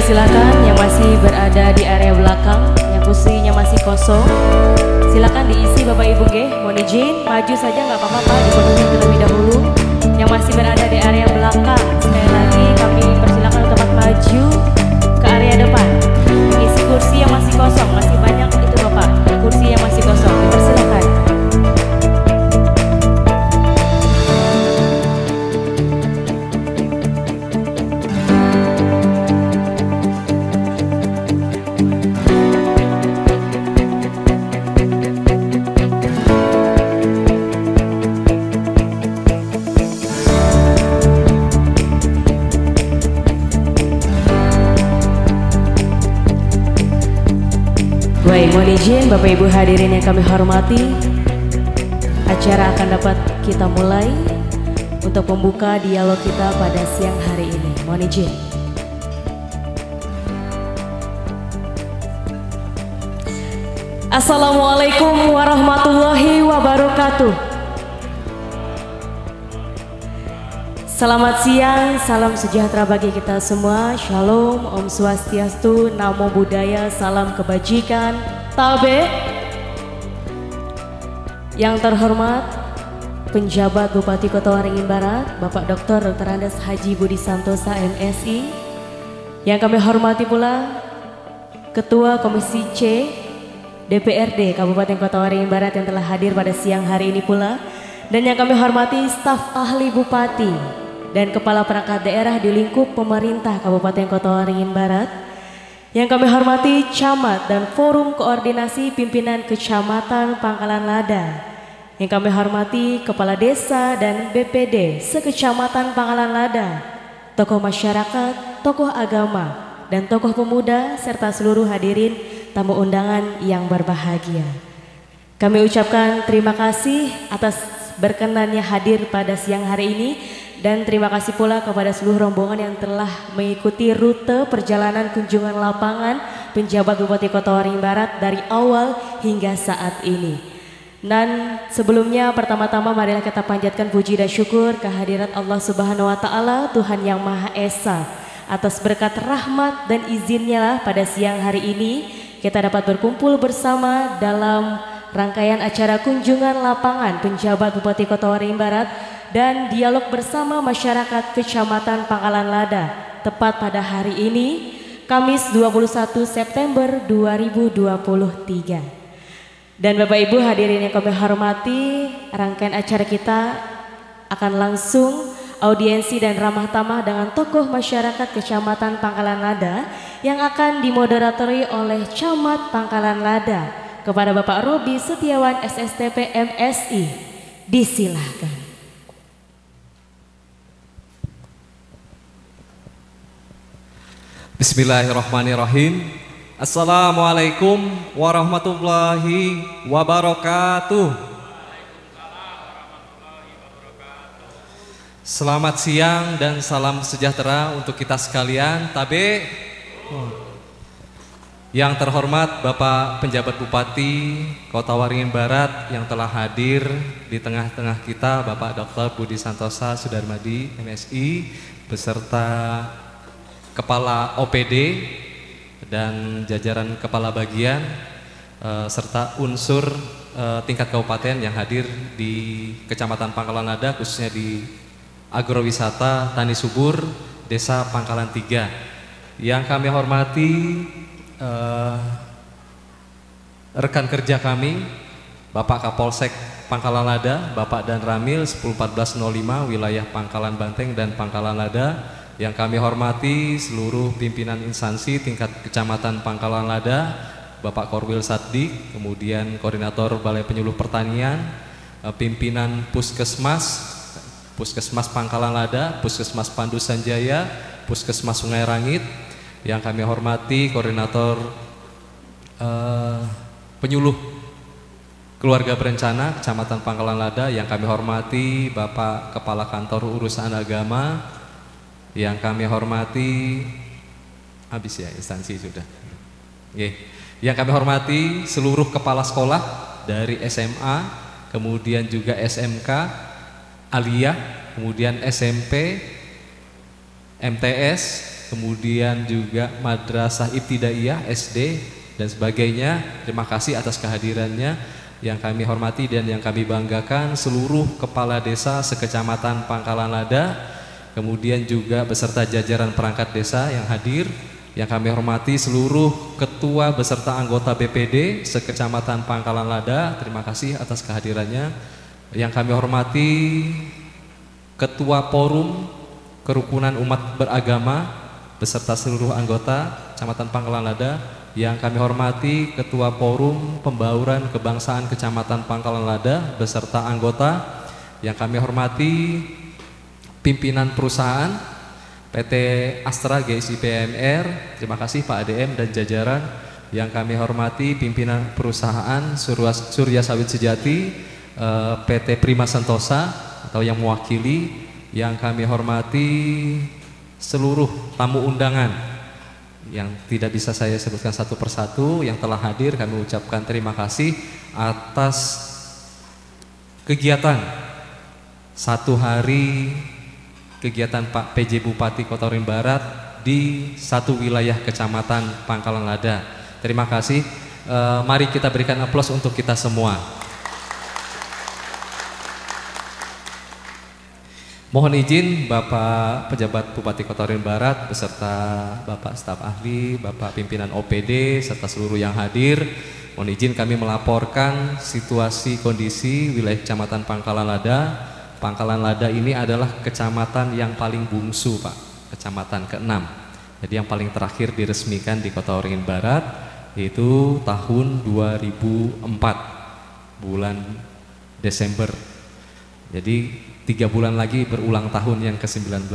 dipersilakan yang masih berada di area belakang, yang kursinya masih kosong, silakan diisi Bapak Ibu G. Mohon izin, maju saja nggak apa-apa Pak, dipenuhi terlebih dahulu. Yang masih berada di area belakang, sekali lagi kami persilakan untuk maju ke area depan. Isi kursi yang masih kosong, masih banyak itu Bapak, kursi yang masih kosong, dipersilakan. Baik, mohon izin Bapak Ibu hadirin yang kami hormati, acara akan dapat kita mulai untuk membuka dialog kita pada siang hari ini. Mohon izin. Assalamualaikum warahmatullahi wabarakatuh. Selamat siang, salam sejahtera bagi kita semua. Shalom, Om Swastiastu, Namo Buddhaya, salam kebajikan, Tabe. Yang terhormat Penjabat Bupati Kota Waringin Barat, Bapak Dr. Andes Haji Budi Santosa MSI. Yang kami hormati pula Ketua Komisi C DPRD Kabupaten Kota Waringin Barat yang telah hadir pada siang hari ini pula. Dan yang kami hormati staf ahli Bupati dan Kepala Perangkat Daerah di lingkup pemerintah Kabupaten Kota Waringin Barat. Yang kami hormati Camat dan Forum Koordinasi Pimpinan Kecamatan Pangkalan Lada. Yang kami hormati Kepala Desa dan BPD Sekecamatan Pangkalan Lada, tokoh masyarakat, tokoh agama, dan tokoh pemuda, serta seluruh hadirin tamu undangan yang berbahagia. Kami ucapkan terima kasih atas berkenannya hadir pada siang hari ini. Dan terima kasih pula kepada seluruh rombongan yang telah mengikuti rute perjalanan kunjungan lapangan penjabat Bupati Kota Waringin Barat dari awal hingga saat ini. Dan sebelumnya pertama-tama marilah kita panjatkan puji dan syukur kehadirat Allah Subhanahu wa Ta'ala, Tuhan yang Maha Esa, atas berkat rahmat dan izinnya lah pada siang hari ini kita dapat berkumpul bersama dalam rangkaian acara kunjungan lapangan penjabat Bupati Kota Waringin Barat dan dialog bersama masyarakat Kecamatan Pangkalan Lada, tepat pada hari ini Kamis 21 September 2023. Dan Bapak Ibu hadirin yang kami hormati, rangkaian acara kita akan langsung audiensi dan ramah tamah dengan tokoh masyarakat Kecamatan Pangkalan Lada yang akan dimoderatori oleh Camat Pangkalan Lada kepada Bapak Robi Setiawan SSTP MSI. Disilahkan. Bismillahirrahmanirrahim. Assalamualaikum warahmatullahi wabarakatuh. Selamat siang dan salam sejahtera untuk kita sekalian. Tabe. Yang terhormat Bapak Penjabat Bupati Kota Waringin Barat yang telah hadir di tengah-tengah kita, Bapak Dr. Budi Santosa Sudarmadi MSI beserta Kepala OPD dan jajaran kepala bagian serta unsur tingkat kabupaten yang hadir di Kecamatan Pangkalan Lada, khususnya di agrowisata Tani Subur Desa Pangkalan 3. Yang kami hormati rekan kerja kami, Bapak Kapolsek Pangkalan Lada, Bapak Dan Ramil 101405 wilayah Pangkalan Banteng dan Pangkalan Lada. Yang kami hormati seluruh pimpinan instansi tingkat Kecamatan Pangkalan Lada, Bapak Korwil Satdik, kemudian Koordinator Balai Penyuluh Pertanian, pimpinan Puskesmas Pangkalan Lada, Puskesmas Pandu Sanjaya, Puskesmas Sungai Rangit. Yang kami hormati Koordinator Penyuluh Keluarga Berencana Kecamatan Pangkalan Lada. Yang kami hormati Bapak Kepala Kantor Urusan Agama. Yang kami hormati, habis ya instansi sudah. Yang kami hormati seluruh kepala sekolah dari SMA, kemudian juga SMK, Aliyah, kemudian SMP, MTS, kemudian juga Madrasah Ibtidaiyah SD dan sebagainya. Terima kasih atas kehadirannya. Yang kami hormati dan yang kami banggakan seluruh kepala desa sekecamatan Pangkalan Lada, kemudian juga beserta jajaran perangkat desa yang hadir. Yang kami hormati seluruh ketua beserta anggota BPD sekecamatan Pangkalan Lada, terima kasih atas kehadirannya. Yang kami hormati ketua Forum Kerukunan Umat Beragama beserta seluruh anggota Kecamatan Pangkalan Lada. Yang kami hormati ketua Forum Pembauran Kebangsaan Kecamatan Pangkalan Lada beserta anggota. Yang kami hormati pimpinan perusahaan PT Astra GSI PMR, terima kasih Pak ADM dan jajaran. Yang kami hormati pimpinan perusahaan Surya Sawit Sejati, PT Prima Sentosa atau yang mewakili. Yang kami hormati seluruh tamu undangan yang tidak bisa saya sebutkan satu persatu yang telah hadir, kami ucapkan terima kasih atas kegiatan satu hari kegiatan Pak PJ Bupati Kota Waringin Barat di satu wilayah Kecamatan Pangkalan Lada. Terima kasih. Mari kita berikan aplaus untuk kita semua. Mohon izin Bapak Pejabat Bupati Kota Waringin Barat beserta Bapak staf ahli, Bapak pimpinan OPD serta seluruh yang hadir. Mohon izin kami melaporkan situasi kondisi wilayah Kecamatan Pangkalan Lada. Pangkalan Lada ini adalah kecamatan yang paling bungsu, Pak, kecamatan ke-6. Jadi yang paling terakhir diresmikan di Kota Waringin Barat yaitu tahun 2004 bulan Desember. Jadi 3 bulan lagi berulang tahun yang ke-19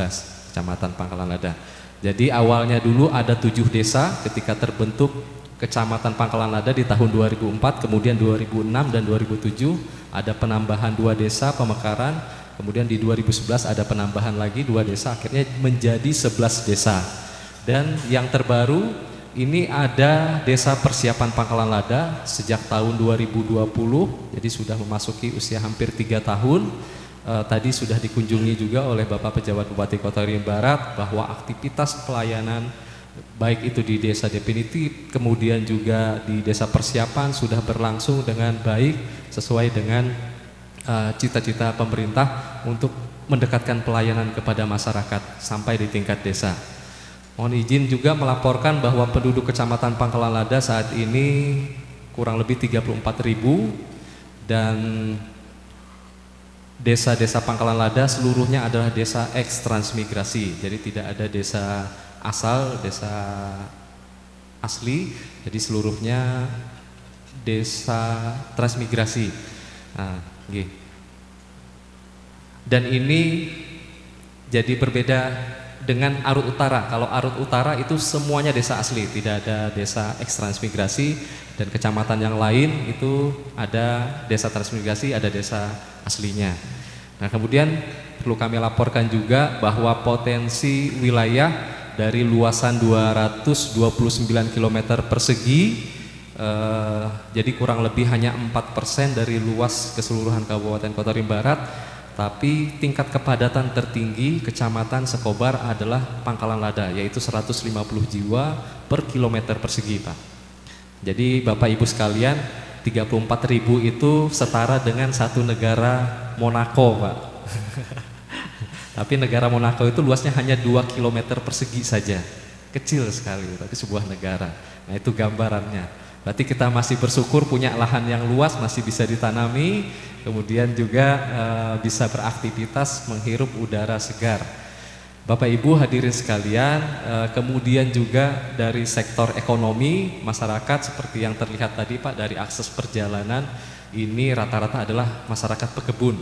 Kecamatan Pangkalan Lada. Jadi awalnya dulu ada 7 desa ketika terbentuk Kecamatan Pangkalan Lada di tahun 2004, kemudian 2006 dan 2007 ada penambahan 2 desa pemekaran, kemudian di 2011 ada penambahan lagi 2 desa, akhirnya menjadi 11 desa. Dan yang terbaru ini ada Desa Persiapan Pangkalan Lada sejak tahun 2020, jadi sudah memasuki usia hampir 3 tahun. Tadi sudah dikunjungi juga oleh Bapak Pejabat Bupati Kota Waringin Barat bahwa aktivitas pelayanan baik itu di desa definitif kemudian juga di desa persiapan sudah berlangsung dengan baik sesuai dengan cita-cita pemerintah untuk mendekatkan pelayanan kepada masyarakat sampai di tingkat desa. Mohon izin juga melaporkan bahwa penduduk Kecamatan Pangkalan Lada saat ini kurang lebih 34.000 dan desa-desa Pangkalan Lada seluruhnya adalah desa eks transmigrasi, jadi tidak ada desa asal, desa asli, jadi seluruhnya desa transmigrasi. Nah, dan ini jadi berbeda dengan Arut Utara. Kalau Arut Utara itu semuanya desa asli, tidak ada desa eks transmigrasi, dan kecamatan yang lain itu ada desa transmigrasi, ada desa aslinya. Nah, kemudian perlu kami laporkan juga bahwa potensi wilayah dari luasan 229 km persegi, jadi kurang lebih hanya 4% dari luas keseluruhan Kabupaten Kota Waringin Barat, tapi tingkat kepadatan tertinggi Kecamatan Sekobar adalah Pangkalan Lada, yaitu 150 jiwa per kilometer persegi, Pak. Jadi Bapak Ibu sekalian, 34.000 itu setara dengan satu negara Monaco, Pak. Tapi negara Monaco itu luasnya hanya 2 km persegi saja, kecil sekali, tapi sebuah negara. Nah, itu gambarannya. Berarti kita masih bersyukur punya lahan yang luas, masih bisa ditanami, kemudian juga bisa beraktivitas menghirup udara segar. Bapak Ibu hadirin sekalian, kemudian juga dari sektor ekonomi masyarakat seperti yang terlihat tadi, Pak, dari akses perjalanan ini rata-rata adalah masyarakat pekebun.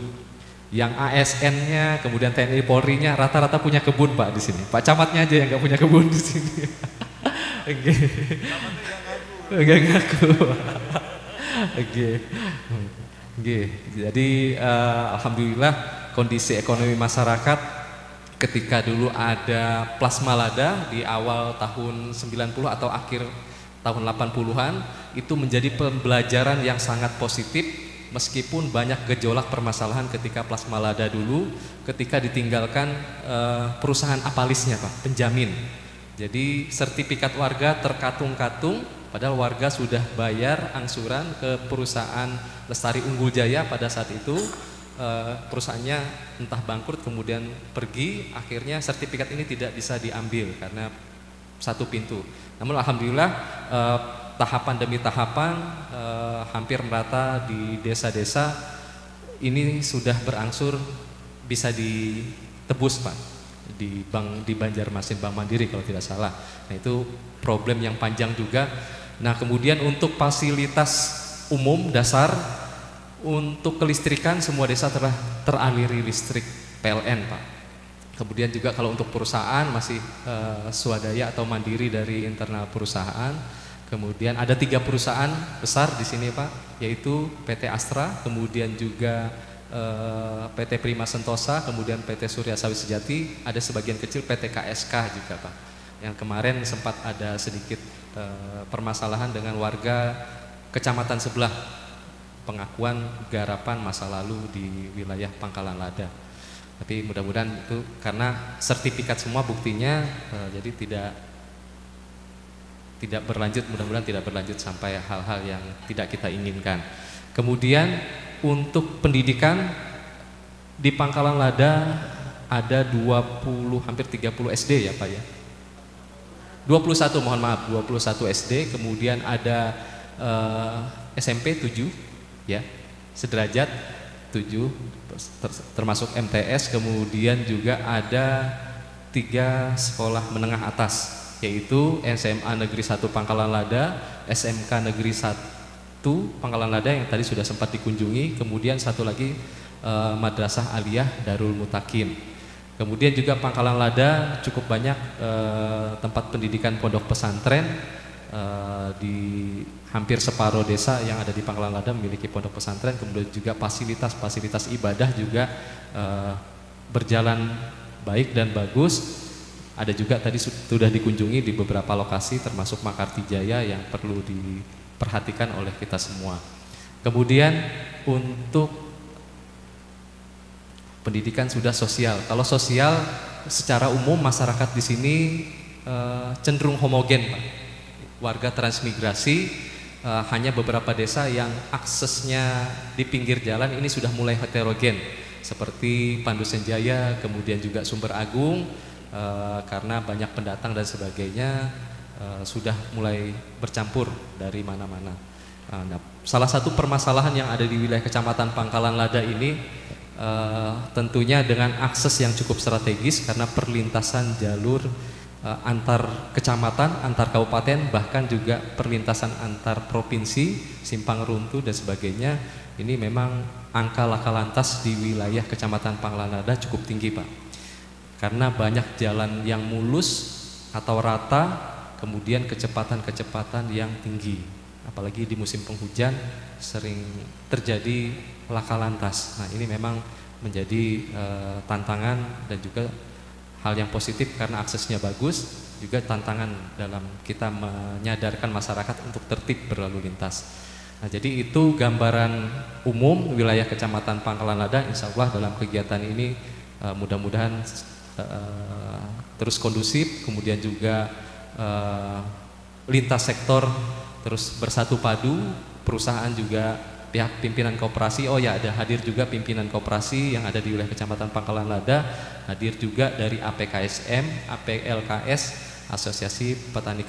Yang ASN-nya, kemudian TNI Polri-nya rata-rata punya kebun, Pak, di sini. Pak Camatnya aja yang nggak punya kebun di sini. Enggak ngaku. Jadi alhamdulillah kondisi ekonomi masyarakat ketika dulu ada Plasma Lada di awal tahun 90 atau akhir tahun 80-an itu menjadi pembelajaran yang sangat positif. Meskipun banyak gejolak permasalahan ketika Plasma Lada dulu, ketika ditinggalkan perusahaan apalisnya, Pak, penjamin. Jadi sertifikat warga terkatung-katung, padahal warga sudah bayar angsuran ke perusahaan Lestari Unggul Jaya pada saat itu. Perusahaannya entah bangkrut kemudian pergi, akhirnya sertifikat ini tidak bisa diambil karena satu pintu. Namun alhamdulillah tahapan demi tahapan hampir merata di desa-desa ini sudah berangsur bisa ditebus Pak di Banjarmasin Bank Mandiri kalau tidak salah. Nah itu problem yang panjang juga. Nah kemudian untuk fasilitas umum dasar untuk kelistrikan semua desa telah teraliri listrik PLN Pak. Kemudian juga kalau untuk perusahaan masih swadaya atau mandiri dari internal perusahaan. Kemudian ada 3 perusahaan besar di sini Pak, yaitu PT Astra, kemudian juga PT Prima Sentosa, kemudian PT Surya Sawit Sejati, ada sebagian kecil PT KSK juga Pak. Yang kemarin sempat ada sedikit permasalahan dengan warga kecamatan sebelah, pengakuan garapan masa lalu di wilayah Pangkalan Lada. Tapi mudah-mudahan itu karena sertifikat semua buktinya, jadi tidak berlanjut, mudah-mudahan tidak berlanjut sampai hal-hal yang tidak kita inginkan. Kemudian untuk pendidikan di Pangkalan Lada ada 20 hampir 30 SD ya Pak ya. 21 mohon maaf, 21 SD, kemudian ada SMP 7 ya, sederajat 7 termasuk MTS, kemudian juga ada 3 sekolah menengah atas, yaitu SMA Negeri 1 Pangkalan Lada, SMK Negeri 1 Pangkalan Lada yang tadi sudah sempat dikunjungi, kemudian satu lagi Madrasah Aliyah Darul Mutakin. Kemudian juga Pangkalan Lada cukup banyak tempat pendidikan pondok pesantren. Di hampir separuh desa yang ada di Pangkalan Lada memiliki pondok pesantren, kemudian juga fasilitas ibadah juga berjalan baik dan bagus. Ada juga tadi sudah dikunjungi di beberapa lokasi termasuk Makarti Jaya yang perlu diperhatikan oleh kita semua. Kemudian untuk pendidikan sudah sosial. Kalau sosial secara umum masyarakat di sini cenderung homogen Pak. Warga transmigrasi, hanya beberapa desa yang aksesnya di pinggir jalan ini sudah mulai heterogen, seperti Pandusen Jaya, kemudian juga Sumber Agung, karena banyak pendatang dan sebagainya, sudah mulai bercampur dari mana-mana. Nah, salah satu permasalahan yang ada di wilayah Kecamatan Pangkalan Lada ini tentunya dengan akses yang cukup strategis karena perlintasan jalur antar kecamatan, antar kabupaten, bahkan juga perlintasan antar provinsi, simpang runtuh dan sebagainya. Ini memang angka laka lantas di wilayah Kecamatan Pangkalan Lada cukup tinggi Pak, karena banyak jalan yang mulus atau rata, kemudian kecepatan yang tinggi, apalagi di musim penghujan sering terjadi laka lantas. Nah ini memang menjadi tantangan dan juga hal yang positif karena aksesnya bagus, juga tantangan dalam kita menyadarkan masyarakat untuk tertib berlalu lintas. Nah, jadi itu gambaran umum wilayah Kecamatan Pangkalan Lada. Insya Allah dalam kegiatan ini mudah-mudahan terus kondusif, kemudian juga lintas sektor terus bersatu padu, perusahaan juga pihak pimpinan koperasi, oh ya ada hadir juga pimpinan koperasi yang ada di wilayah Kecamatan Pangkalan Lada, hadir juga dari APKSM, APLKS, Asosiasi Petani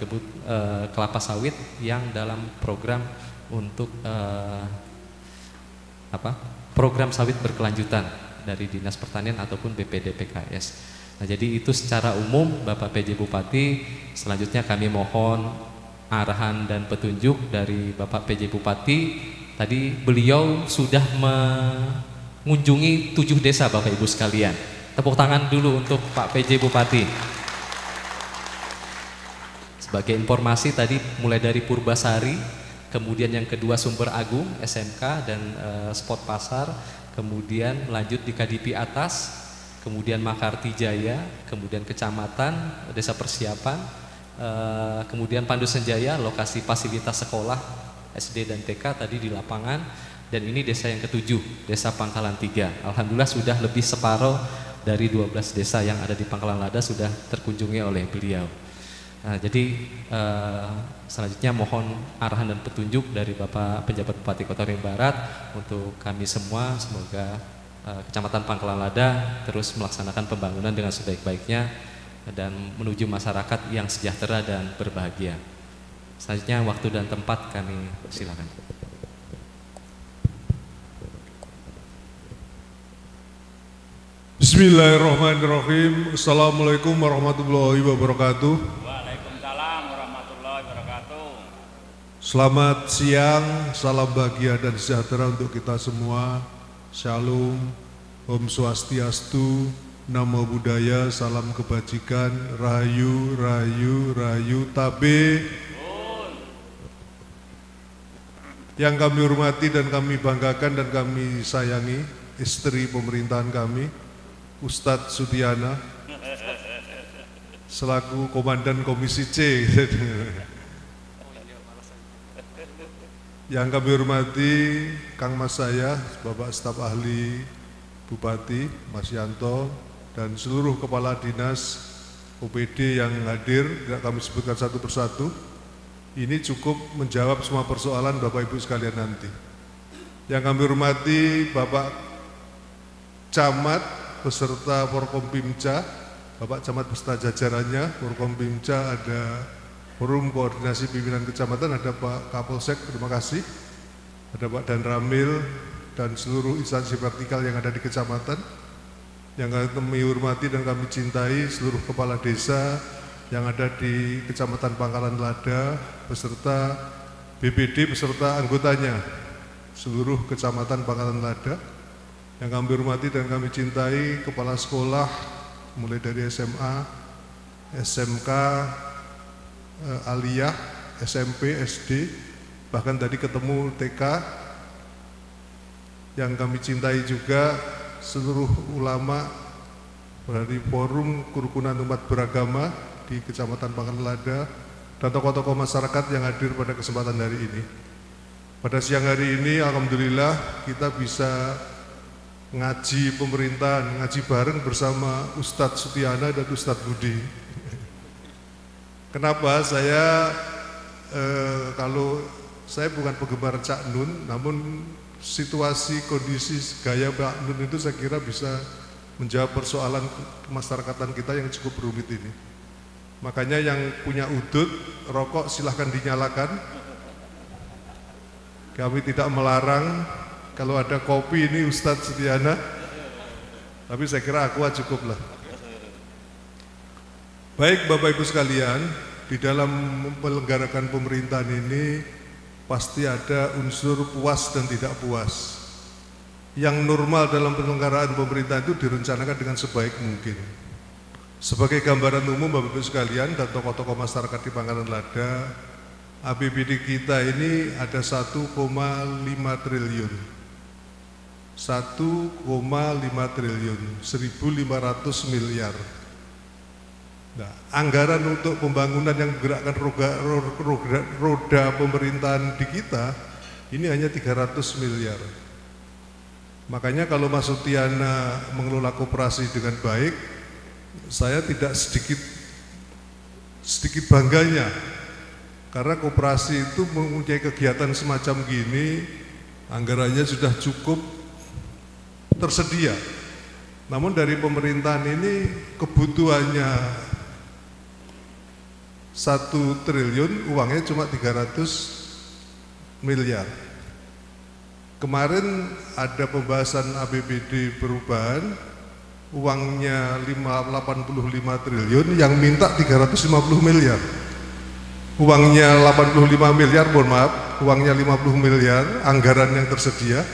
Kelapa Sawit yang dalam program untuk program sawit berkelanjutan dari Dinas Pertanian ataupun BPDPKS. Nah jadi itu secara umum Bapak PJ Bupati. Selanjutnya kami mohon arahan dan petunjuk dari Bapak PJ Bupati. Tadi beliau sudah mengunjungi 7 desa Bapak Ibu sekalian. Tepuk tangan dulu untuk Pak PJ Bupati. Sebagai informasi tadi mulai dari Purbasari, kemudian yang kedua Sumber Agung, SMK dan Spot Pasar, kemudian lanjut di KDP Atas, kemudian Makarti Jaya, kemudian Kecamatan, Desa Persiapan, kemudian Pandusen Jaya, lokasi fasilitas sekolah SD dan TK tadi di lapangan, dan ini desa yang ke-7, Desa Pangkalan 3. Alhamdulillah sudah lebih separuh dari 12 desa yang ada di Pangkalan Lada sudah terkunjungi oleh beliau. Nah, jadi selanjutnya mohon arahan dan petunjuk dari Bapak Penjabat Bupati Kota Waringin Barat untuk kami semua. Semoga Kecamatan Pangkalan Lada terus melaksanakan pembangunan dengan sebaik-baiknya dan menuju masyarakat yang sejahtera dan berbahagia. Selanjutnya waktu dan tempat kami silakan. Bismillahirrahmanirrahim. Assalamualaikum warahmatullahi wabarakatuh. Waalaikumsalam warahmatullahi wabarakatuh. Selamat siang, salam bahagia dan sejahtera untuk kita semua. Shalom, Om Swastiastu, Namo Buddhaya, salam kebajikan, Rahayu, Rahayu, Rahayu, Tabe. Yang kami hormati dan kami banggakan dan kami sayangi, istri pemerintahan kami, Ustadz Sudiana, selaku Komandan Komisi C. Yang kami hormati Kang Mas saya, Bapak Staf Ahli Bupati, Mas Yanto, dan seluruh Kepala Dinas OPD yang hadir, tidak kami sebutkan satu persatu. Ini cukup menjawab semua persoalan Bapak Ibu sekalian nanti. Yang kami hormati Bapak Camat beserta Forkompimca, Bapak Camat beserta jajarannya, Forkompimca ada Forum Koordinasi Pimpinan Kecamatan, ada Pak Kapolsek, terima kasih, ada Pak Dan Ramil dan seluruh instansi vertikal yang ada di kecamatan. Yang kami hormati dan kami cintai seluruh kepala desa yang ada di Kecamatan Pangkalan Lada beserta BPD beserta anggotanya seluruh Kecamatan Pangkalan Lada. Yang kami hormati dan kami cintai kepala sekolah mulai dari SMA, SMK, Aliyah, SMP, SD, bahkan tadi ketemu TK. Yang kami cintai juga seluruh ulama dari Forum Kerukunan Umat Beragama di Kecamatan Pangkalan Lada dan tokoh-tokoh masyarakat yang hadir pada kesempatan hari ini. Pada siang hari ini alhamdulillah kita bisa ngaji pemerintahan, ngaji bareng bersama Ustadz Sudiana dan Ustadz Budi. Kenapa saya kalau saya bukan penggemar Cak Nun, namun situasi kondisi gaya Pak Nun itu saya kira bisa menjawab persoalan kemasyarakatan kita yang cukup rumit ini. Makanya yang punya udut, rokok silahkan dinyalakan. Kami tidak melarang. Kalau ada kopi ini Ustadz Sudiana, tapi saya kira aqua cukup lah. Baik Bapak Ibu sekalian, di dalam menyelenggarakan pemerintahan ini pasti ada unsur puas dan tidak puas. Yang normal dalam penyelenggaraan pemerintahan itu direncanakan dengan sebaik mungkin. Sebagai gambaran umum Bapak Ibu sekalian dan tokoh-tokoh masyarakat di Pangkalan Lada, APBD kita ini ada 1,5 triliun. 1,5 triliun, 1.500 miliar. Nah, anggaran untuk pembangunan yang menggerakkan roda pemerintahan di kita ini hanya 300 miliar. Makanya kalau Mas Sutiana mengelola koperasi dengan baik, saya tidak sedikit bangganya, karena koperasi itu mempunyai kegiatan semacam gini, anggarannya sudah cukup tersedia. Namun dari pemerintahan ini kebutuhannya 1 triliun, uangnya cuma 300 miliar. Kemarin ada pembahasan APBD perubahan, uangnya 85 triliun, yang minta 350 miliar. Uangnya 85 miliar, mohon maaf, uangnya 50 miliar, anggaran yang tersedia,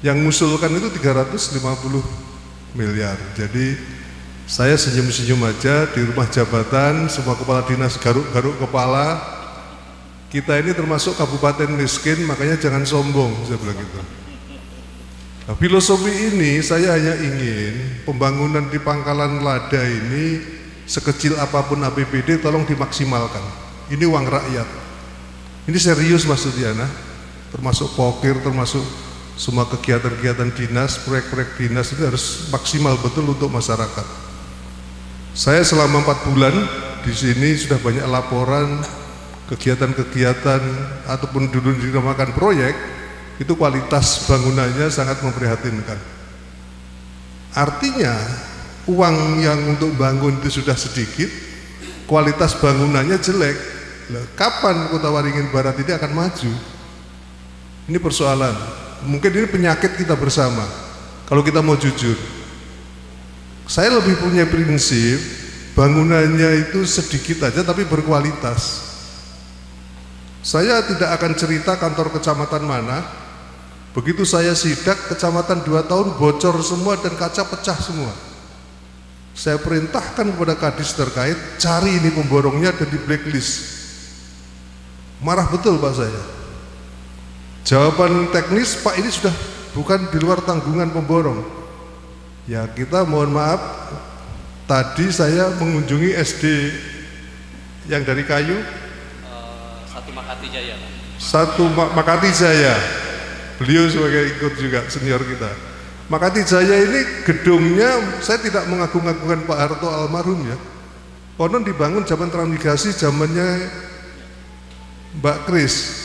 yang mengusulkan itu 350 miliar. Jadi saya senyum-senyum aja di rumah jabatan, semua kepala dinas garuk-garuk kepala. Kita ini termasuk kabupaten miskin, makanya jangan sombong, saya bilang gitu. Nah, filosofi ini saya hanya ingin pembangunan di Pangkalan Lada ini sekecil apapun APBD tolong dimaksimalkan. Ini uang rakyat. Ini serius Mas Sudiana, termasuk pokir, termasuk semua kegiatan-kegiatan dinas, proyek-proyek dinas itu harus maksimal betul untuk masyarakat. Saya selama 4 bulan di sini sudah banyak laporan kegiatan-kegiatan ataupun dulu dinamakan proyek, itu kualitas bangunannya sangat memprihatinkan. Artinya uang yang untuk bangun itu sudah sedikit, kualitas bangunannya jelek. Kapan Kota Waringin Barat ini akan maju? Ini persoalan. Mungkin ini penyakit kita bersama. Kalau kita mau jujur, saya lebih punya prinsip bangunannya itu sedikit aja tapi berkualitas. Saya tidak akan cerita kantor kecamatan mana. Begitu saya sidak, kecamatan 2 tahun bocor semua dan kaca pecah semua. Saya perintahkan kepada kadis terkait, cari ini pemborongnya dan di blacklist. Marah betul Pak saya. Jawaban teknis, Pak ini sudah bukan di luar tanggungan pemborong. Ya kita mohon maaf, tadi saya mengunjungi SD yang dari kayu. Satu Makati Jaya, Pak. Satu Makati Jaya. Beliau sebagai ikut juga senior kita. Makati Jaya ini gedungnya saya tidak mengagung-agungkan Pak Harto almarhum ya. Konon dibangun zaman transmigrasi zamannya Mbak Kris.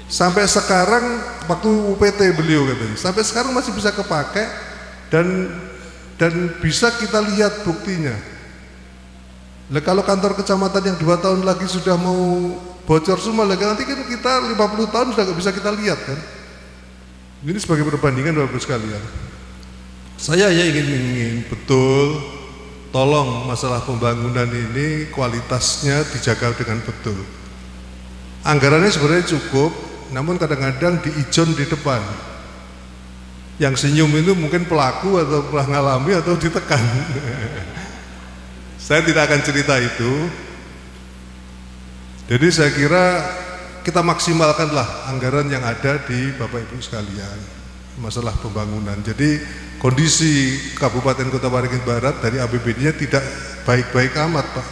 Sampai sekarang waktu UPT beliau katanya. Sampai sekarang masih bisa kepakai dan bisa kita lihat buktinya. Nah, kalau kantor kecamatan yang 2 tahun lagi sudah mau bocor semua, nanti kan kita 50 tahun sudah nggak bisa kita lihat kan. Ini sebagai perbandingan Bapak sekalian. Saya ya ingin betul, tolong masalah pembangunan ini kualitasnya dijaga dengan betul. Anggarannya sebenarnya cukup, namun kadang-kadang diijon di depan. Yang senyum itu mungkin pelaku atau pernah ngalami atau ditekan. Saya tidak akan cerita itu. Jadi saya kira kita maksimalkanlah anggaran yang ada di Bapak Ibu sekalian masalah pembangunan. Jadi kondisi Kabupaten Kota Waringin Barat dari APBD-nya tidak baik-baik amat Pak,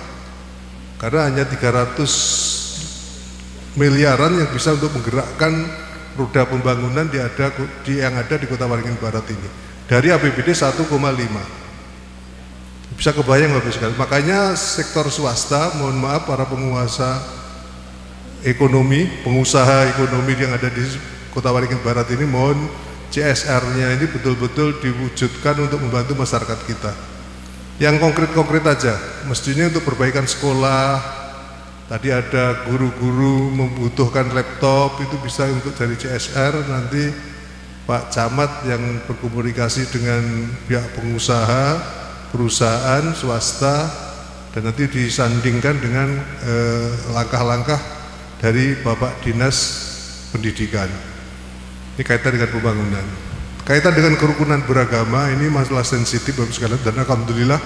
karena hanya 300 miliaran yang bisa untuk menggerakkan roda pembangunan yang ada di Kota Waringin Barat ini dari APBD 1,5. Bisa kebayang Bapak sekalian. Makanya sektor swasta, mohon maaf para penguasa ekonomi, pengusaha ekonomi yang ada di Kota Waringin Barat ini, mohon CSR-nya ini betul-betul diwujudkan untuk membantu masyarakat kita. Yang konkret-konkret aja, mestinya untuk perbaikan sekolah. Tadi ada guru-guru membutuhkan laptop, itu bisa untuk dari CSR. Nanti Pak Camat yang berkomunikasi dengan pihak pengusaha, perusahaan, swasta, dan nanti disandingkan dengan langkah-langkah dari Bapak Dinas Pendidikan. Ini kaitan dengan pembangunan. Kaitan dengan kerukunan beragama, ini masalah sensitif Bapak sekalian, dan alhamdulillah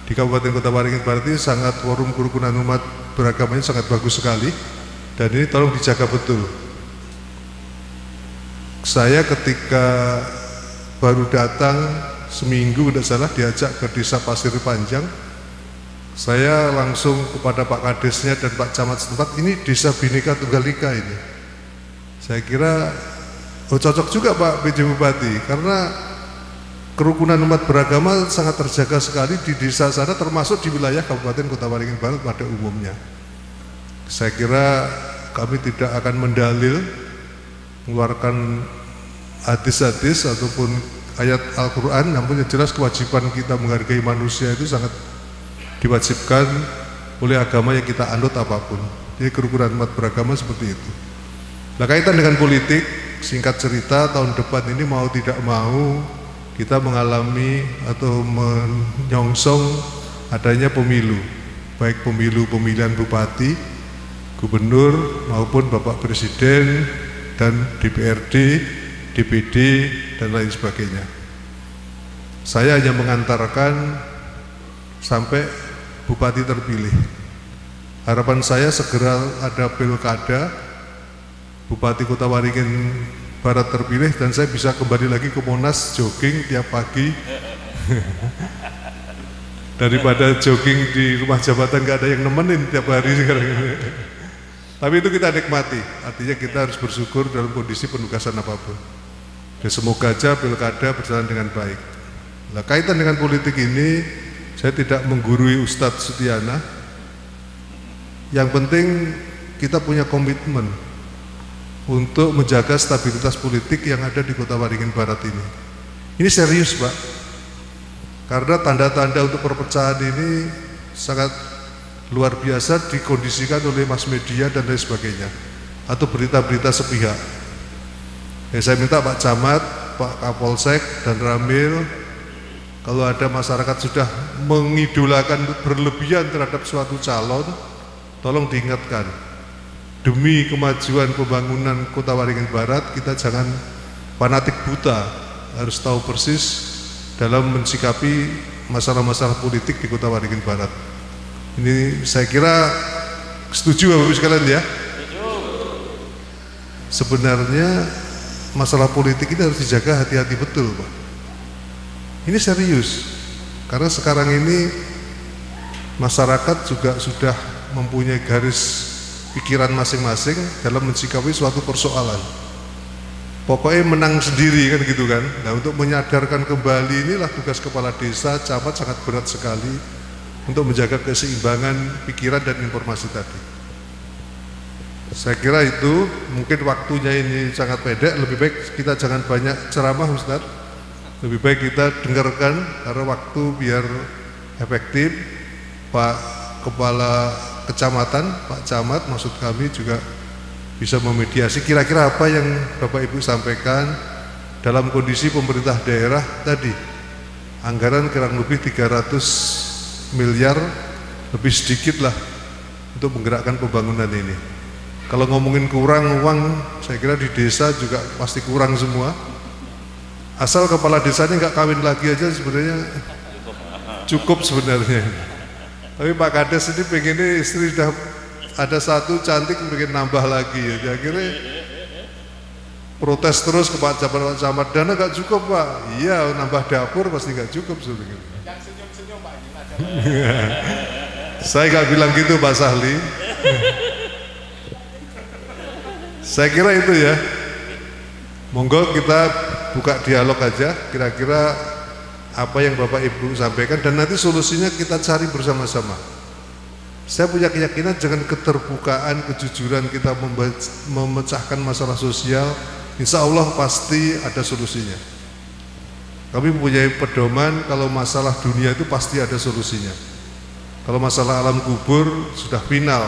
di Kabupaten Kota Waringin Barat ini sangat forum kerukunan umat beragamanya sangat bagus sekali, dan ini tolong dijaga betul. Saya ketika baru datang seminggu tidak salah diajak ke Desa Pasir Panjang, saya langsung kepada Pak Kadesnya dan Pak Camat setempat, ini Desa Bhinneka Tunggal Ika ini. Saya kira cocok juga Pak PJ Bupati, karena kerukunan umat beragama sangat terjaga sekali di desa sana, termasuk di wilayah Kabupaten Kota Waringin Barat pada umumnya. Saya kira kami tidak akan mendalil, mengeluarkan hadis-hadis ataupun ayat Al-Quran, namun yang jelas kewajiban kita menghargai manusia itu sangat diwajibkan oleh agama yang kita anut apapun. Jadi kerukunan umat beragama seperti itu. Nah, kaitan dengan politik, singkat cerita tahun depan ini mau tidak mau kita mengalami atau menyongsong adanya pemilu, baik pemilu pemilihan bupati, gubernur maupun Bapak Presiden dan DPRD, DPD dan lain sebagainya. Saya hanya mengantarkan sampai bupati terpilih. Harapan saya segera ada pilkada, Bupati Kota Waringin Barat terpilih, dan saya bisa kembali lagi ke Monas jogging tiap pagi daripada jogging di rumah jabatan gak ada yang nemenin tiap hari sekarang ini. Tapi itu kita nikmati, artinya kita harus bersyukur dalam kondisi penugasan apapun. Dan semoga aja pilkada berjalan dengan baik. Nah, kaitan dengan politik ini, Saya tidak menggurui Ustadz Sutiana. Yang penting kita punya komitmen untuk menjaga stabilitas politik yang ada di Kota Waringin Barat ini. Ini serius, Pak. Karena tanda-tanda untuk perpecahan ini sangat luar biasa dikondisikan oleh mass media dan lain sebagainya, atau berita-berita sepihak. Saya minta Pak Camat, Pak Kapolsek dan Ramil, kalau ada masyarakat sudah mengidolakan berlebihan terhadap suatu calon, tolong diingatkan, demi kemajuan pembangunan Kota Waringin Barat, kita jangan fanatik buta, harus tahu persis dalam mensikapi masalah-masalah politik di Kota Waringin Barat. Ini saya kira setuju Bapak Ibu sekalian ya? Sebenarnya masalah politik ini harus dijaga hati-hati betul, Pak. Ini serius, karena sekarang ini masyarakat juga sudah mempunyai garis pikiran masing-masing dalam mensikapi suatu persoalan. Pokoknya menang sendiri kan gitu kan. Nah, untuk menyadarkan kembali inilah tugas kepala desa, camat sangat berat sekali untuk menjaga keseimbangan pikiran dan informasi tadi. Saya kira itu, mungkin waktunya ini sangat pendek, lebih baik kita jangan banyak ceramah Ustaz. Lebih baik kita dengarkan karena waktu biar efektif. Pak Kepala Kecamatan, Pak Camat maksud kami juga bisa memediasi kira-kira apa yang Bapak Ibu sampaikan dalam kondisi pemerintah daerah tadi. Anggaran kurang lebih 300 miliar, lebih sedikit lah untuk menggerakkan pembangunan ini. Kalau ngomongin kurang uang, saya kira di desa juga pasti kurang semua. Asal kepala desanya nggak kawin lagi aja sebenarnya cukup sebenarnya. Tapi Pak Kades ini pengennya istri sudah ada satu cantik, pengen nambah lagi ya. Akhirnya protes terus ke Pak Camat, dana nggak cukup Pak. Iya, nambah dapur pasti nggak cukup sebenarnya. Yang senyum-senyum Pak. Saya nggak bilang gitu Pak Sahli. Saya kira itu ya. Monggo kita buka dialog aja, kira-kira apa yang Bapak Ibu sampaikan dan nanti solusinya kita cari bersama-sama. Saya punya keyakinan dengan keterbukaan, kejujuran kita memecahkan masalah sosial, insya Allah pasti ada solusinya. Kami mempunyai pedoman kalau masalah dunia itu pasti ada solusinya. Kalau masalah alam kubur sudah final,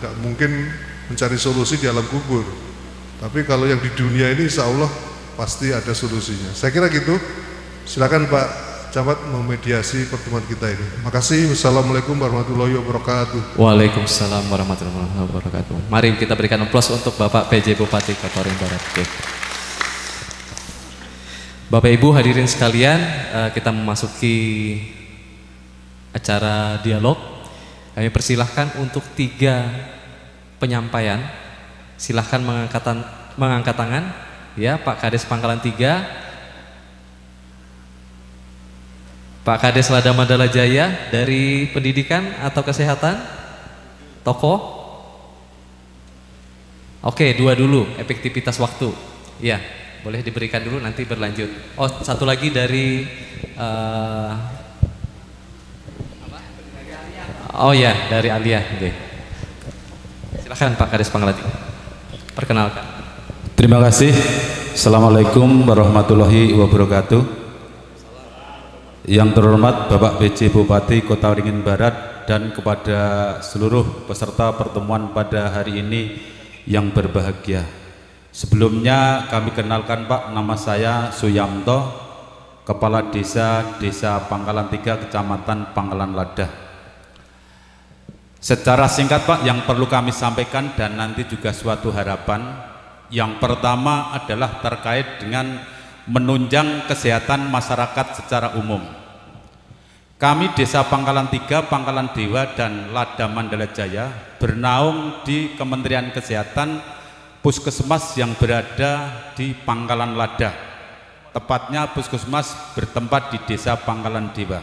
tidak mungkin mencari solusi di alam kubur. Tapi kalau yang di dunia ini insya Allah pasti ada solusinya. Saya kira gitu. Silakan Pak Camat memediasi pertemuan kita ini. Makasih. Wassalamualaikum warahmatullahi wabarakatuh. Waalaikumsalam warahmatullahi wabarakatuh. Mari kita berikan aplaus untuk Bapak PJ Bupati Kota Waringin Barat. Oke. Bapak Ibu hadirin sekalian, kita memasuki acara dialog. Kami persilahkan untuk 3 penyampaian. Silahkan mengangkat tangan. Ya, Pak Kades Pangkalan 3, Pak Kades Lada Mandala Jaya dari pendidikan atau kesehatan, tokoh. Oke, 2 dulu, efektivitas waktu. Ya, boleh diberikan dulu nanti berlanjut. Oh, satu lagi dari oh ya, dari Alia. Oke. Silakan Pak Kades Pangkalan 3. Perkenalkan. Terima kasih. Assalamualaikum warahmatullahi wabarakatuh. Yang terhormat Bapak PJ Bupati Kota Waringin Barat dan kepada seluruh peserta pertemuan pada hari ini yang berbahagia. Sebelumnya kami kenalkan Pak, nama saya Suyamto, Kepala Desa Pangkalan 3, Kecamatan Pangkalan Lada. Secara singkat Pak, yang perlu kami sampaikan dan nanti juga suatu harapan. Yang pertama adalah terkait dengan menunjang kesehatan masyarakat secara umum. Kami Desa Pangkalan 3, Pangkalan Dewa dan Lada Mandala Jaya bernaung di Kementerian Kesehatan Puskesmas yang berada di Pangkalan Lada. Tepatnya Puskesmas bertempat di Desa Pangkalan Dewa.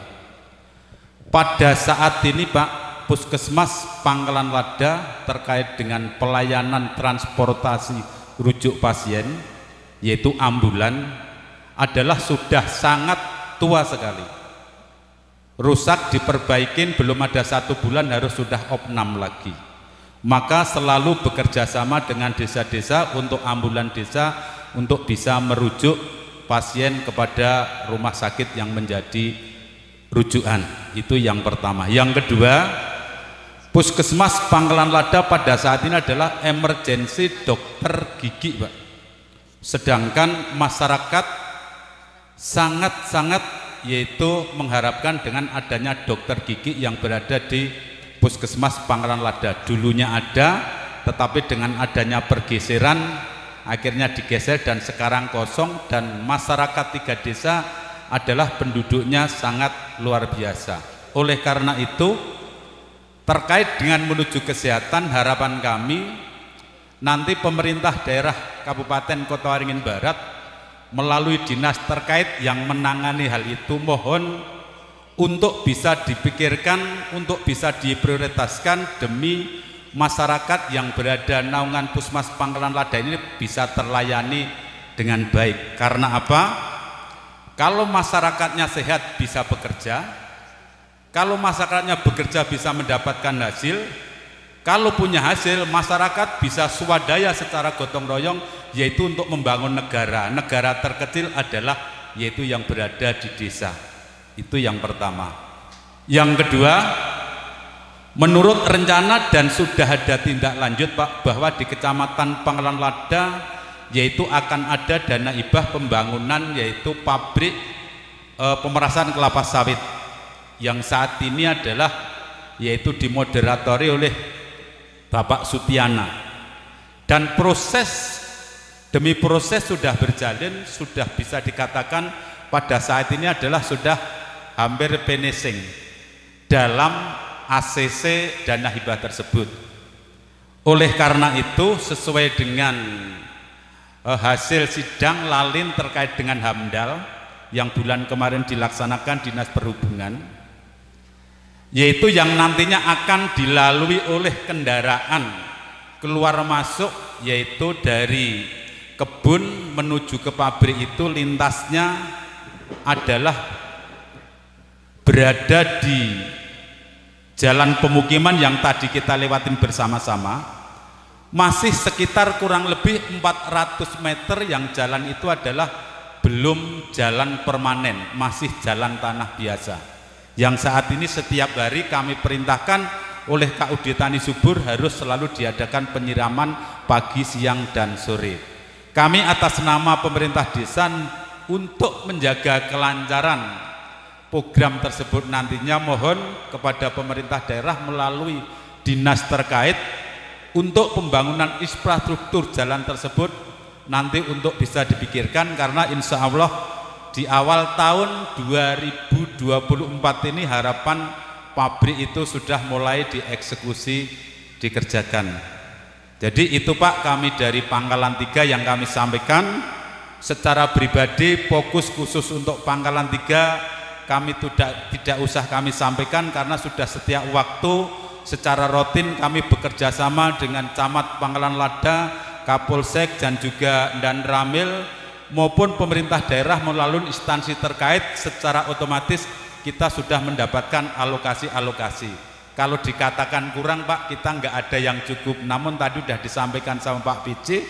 Pada saat ini Pak, Puskesmas Pangkalan Lada terkait dengan pelayanan transportasi rujuk pasien yaitu ambulan adalah sudah sangat tua sekali. rusak diperbaikin, belum ada 1 bulan harus sudah opnam lagi. Maka selalu bekerja sama dengan desa-desa untuk ambulan desa untuk bisa merujuk pasien kepada rumah sakit yang menjadi rujukan. Itu yang pertama. Yang kedua, Puskesmas Pangkalan Lada pada saat ini adalah emergensi dokter gigi, Pak. Sedangkan masyarakat sangat-sangat yaitu mengharapkan dengan adanya dokter gigi yang berada di Puskesmas Pangkalan Lada. Dulunya ada, tetapi dengan adanya pergeseran akhirnya digeser dan sekarang kosong, dan masyarakat 3 desa adalah penduduknya sangat luar biasa. Oleh karena itu, terkait dengan menuju kesehatan, harapan kami nanti pemerintah daerah Kabupaten Kota Waringin Barat melalui dinas terkait yang menangani hal itu mohon untuk bisa dipikirkan, untuk bisa diprioritaskan demi masyarakat yang berada naungan Puskesmas Pangkalan Lada ini bisa terlayani dengan baik. Karena apa? Kalau masyarakatnya sehat bisa bekerja, kalau masyarakatnya bekerja bisa mendapatkan hasil, kalau punya hasil masyarakat bisa swadaya secara gotong royong, yaitu untuk membangun negara. Negara terkecil adalah yaitu yang berada di desa. Itu yang pertama. Yang kedua, menurut rencana dan sudah ada tindak lanjut, Pak, bahwa di Kecamatan Pangkalan Lada yaitu akan ada dana hibah pembangunan yaitu pabrik pemerasan kelapa sawit yang saat ini adalah yaitu dimoderatori oleh Bapak Sutiana, dan proses demi proses sudah berjalan, sudah bisa dikatakan pada saat ini adalah sudah hampir finishing dalam ACC dana hibah tersebut. Oleh karena itu, sesuai dengan hasil sidang lalin terkait dengan HAMDAL yang bulan kemarin dilaksanakan Dinas Perhubungan, yaitu yang nantinya akan dilalui oleh kendaraan keluar masuk, yaitu dari kebun menuju ke pabrik itu lintasnya adalah berada di jalan pemukiman yang tadi kita lewatin bersama-sama, masih sekitar kurang lebih 400 meter yang jalan itu adalah belum jalan permanen, masih jalan tanah biasa, yang saat ini setiap hari kami perintahkan oleh KUD Tani Subur harus selalu diadakan penyiraman pagi, siang, dan sore. Kami atas nama pemerintah desa untuk menjaga kelancaran program tersebut nantinya mohon kepada pemerintah daerah melalui dinas terkait untuk pembangunan infrastruktur jalan tersebut nanti untuk bisa dipikirkan, karena insya Allah di awal tahun 2024 ini harapan pabrik itu sudah mulai dieksekusi, dikerjakan. Jadi itu Pak, kami dari Pangkalan 3 yang kami sampaikan. Secara pribadi fokus khusus untuk Pangkalan 3 kami tidak usah kami sampaikan, karena sudah setiap waktu secara rutin kami bekerja sama dengan Camat Pangkalan Lada, Kapolsek, dan juga Dan Ramil maupun pemerintah daerah melalui instansi terkait. Secara otomatis kita sudah mendapatkan alokasi-alokasi. Kalau dikatakan kurang Pak, kita nggak ada yang cukup, namun tadi sudah disampaikan sama Pak PC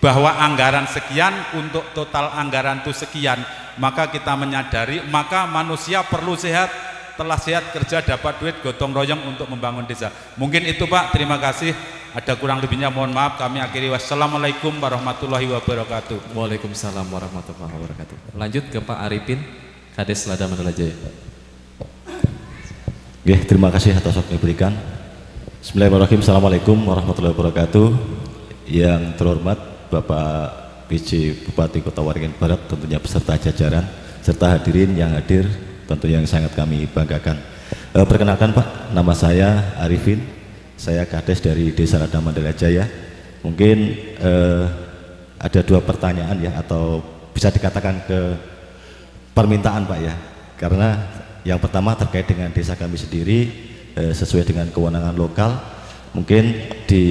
bahwa anggaran sekian untuk total anggaran itu sekian, maka kita menyadari maka manusia perlu sehat, telah sehat kerja dapat duit, gotong royong untuk membangun desa. Mungkin itu Pak, terima kasih. Ada kurang lebihnya mohon maaf, kami akhiri. Wassalamualaikum warahmatullahi wabarakatuh. Waalaikumsalam warahmatullahi wabarakatuh. Lanjut ke Pak Arifin, Kades Lada Mandala Jaya. Oke, terima kasih atas waktu yang diberikan. Bismillahirrahmanirrahim. Assalamualaikum warahmatullahi wabarakatuh. Yang terhormat Bapak PJ Bupati Kota Waringin Barat, tentunya beserta jajaran, serta hadirin yang hadir, tentu yang sangat kami banggakan. Perkenalkan Pak, nama saya Arifin. Saya Kades dari Desa Lada Mandala Jaya. Mungkin ada 2 pertanyaan ya, atau bisa dikatakan ke permintaan Pak ya. Karena yang pertama terkait dengan desa kami sendiri, sesuai dengan kewenangan lokal. Mungkin di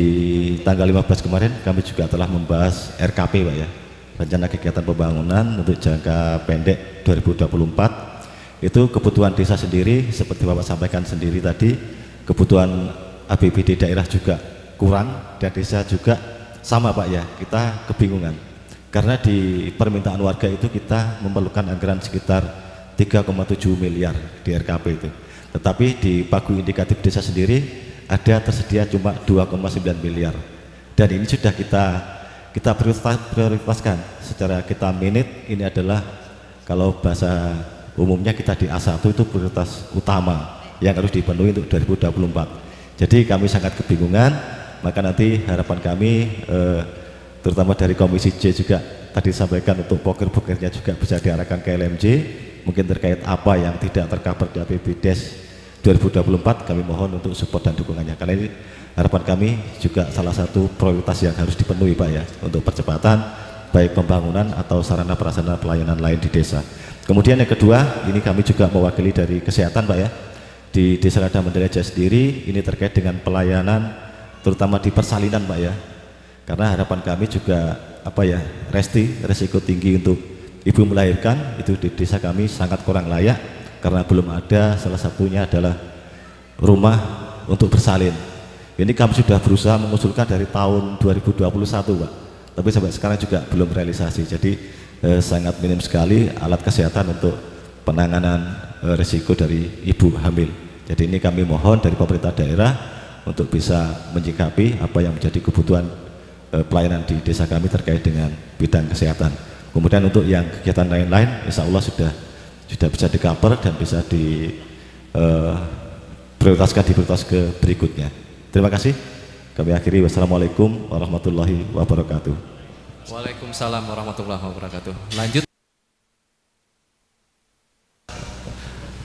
tanggal 15 kemarin kami juga telah membahas RKP Pak ya, rencana kegiatan pembangunan untuk jangka pendek 2024, Itu kebutuhan desa sendiri seperti Bapak sampaikan sendiri tadi, kebutuhan APBD daerah juga kurang dan desa juga sama Pak ya, kita kebingungan karena di permintaan warga itu kita memerlukan anggaran sekitar 3,7 miliar di RKP itu, tetapi di pagu indikatif desa sendiri ada tersedia cuma 2,9 miliar dan ini sudah kita prioritaskan secara kita minute. Ini adalah kalau bahasa umumnya kita di A1 itu prioritas utama yang harus dipenuhi untuk 2024. Jadi kami sangat kebingungan, maka nanti harapan kami terutama dari Komisi J juga tadi sampaikan untuk poker-pokernya juga bisa diarahkan ke LMJ, mungkin terkait apa yang tidak tercover di APBDes 2024 kami mohon untuk support dan dukungannya, karena ini harapan kami juga salah satu prioritas yang harus dipenuhi Pak ya, untuk percepatan baik pembangunan atau sarana prasarana pelayanan lain di desa. Kemudian yang kedua, ini kami juga mewakili dari kesehatan Pak ya, di Desa Lada Mendareja sendiri ini terkait dengan pelayanan terutama di persalinan Pak ya, karena harapan kami juga apa ya, resiko tinggi untuk ibu melahirkan itu di desa kami sangat kurang layak karena belum ada, salah satunya adalah rumah untuk bersalin. Ini kami sudah berusaha mengusulkan dari tahun 2021 Pak, tapi sampai sekarang juga belum realisasi. Jadi sangat minim sekali alat kesehatan untuk penanganan risiko dari ibu hamil. Jadi ini kami mohon dari pemerintah daerah untuk bisa menyikapi apa yang menjadi kebutuhan pelayanan di desa kami terkait dengan bidang kesehatan. Kemudian untuk yang kegiatan lain-lain insya Allah sudah bisa di-cover dan bisa diprioritaskan ke berikutnya. Terima kasih. Kami akhiri. Wassalamualaikum warahmatullahi wabarakatuh. Waalaikumsalam warahmatullahi wabarakatuh. Lanjut.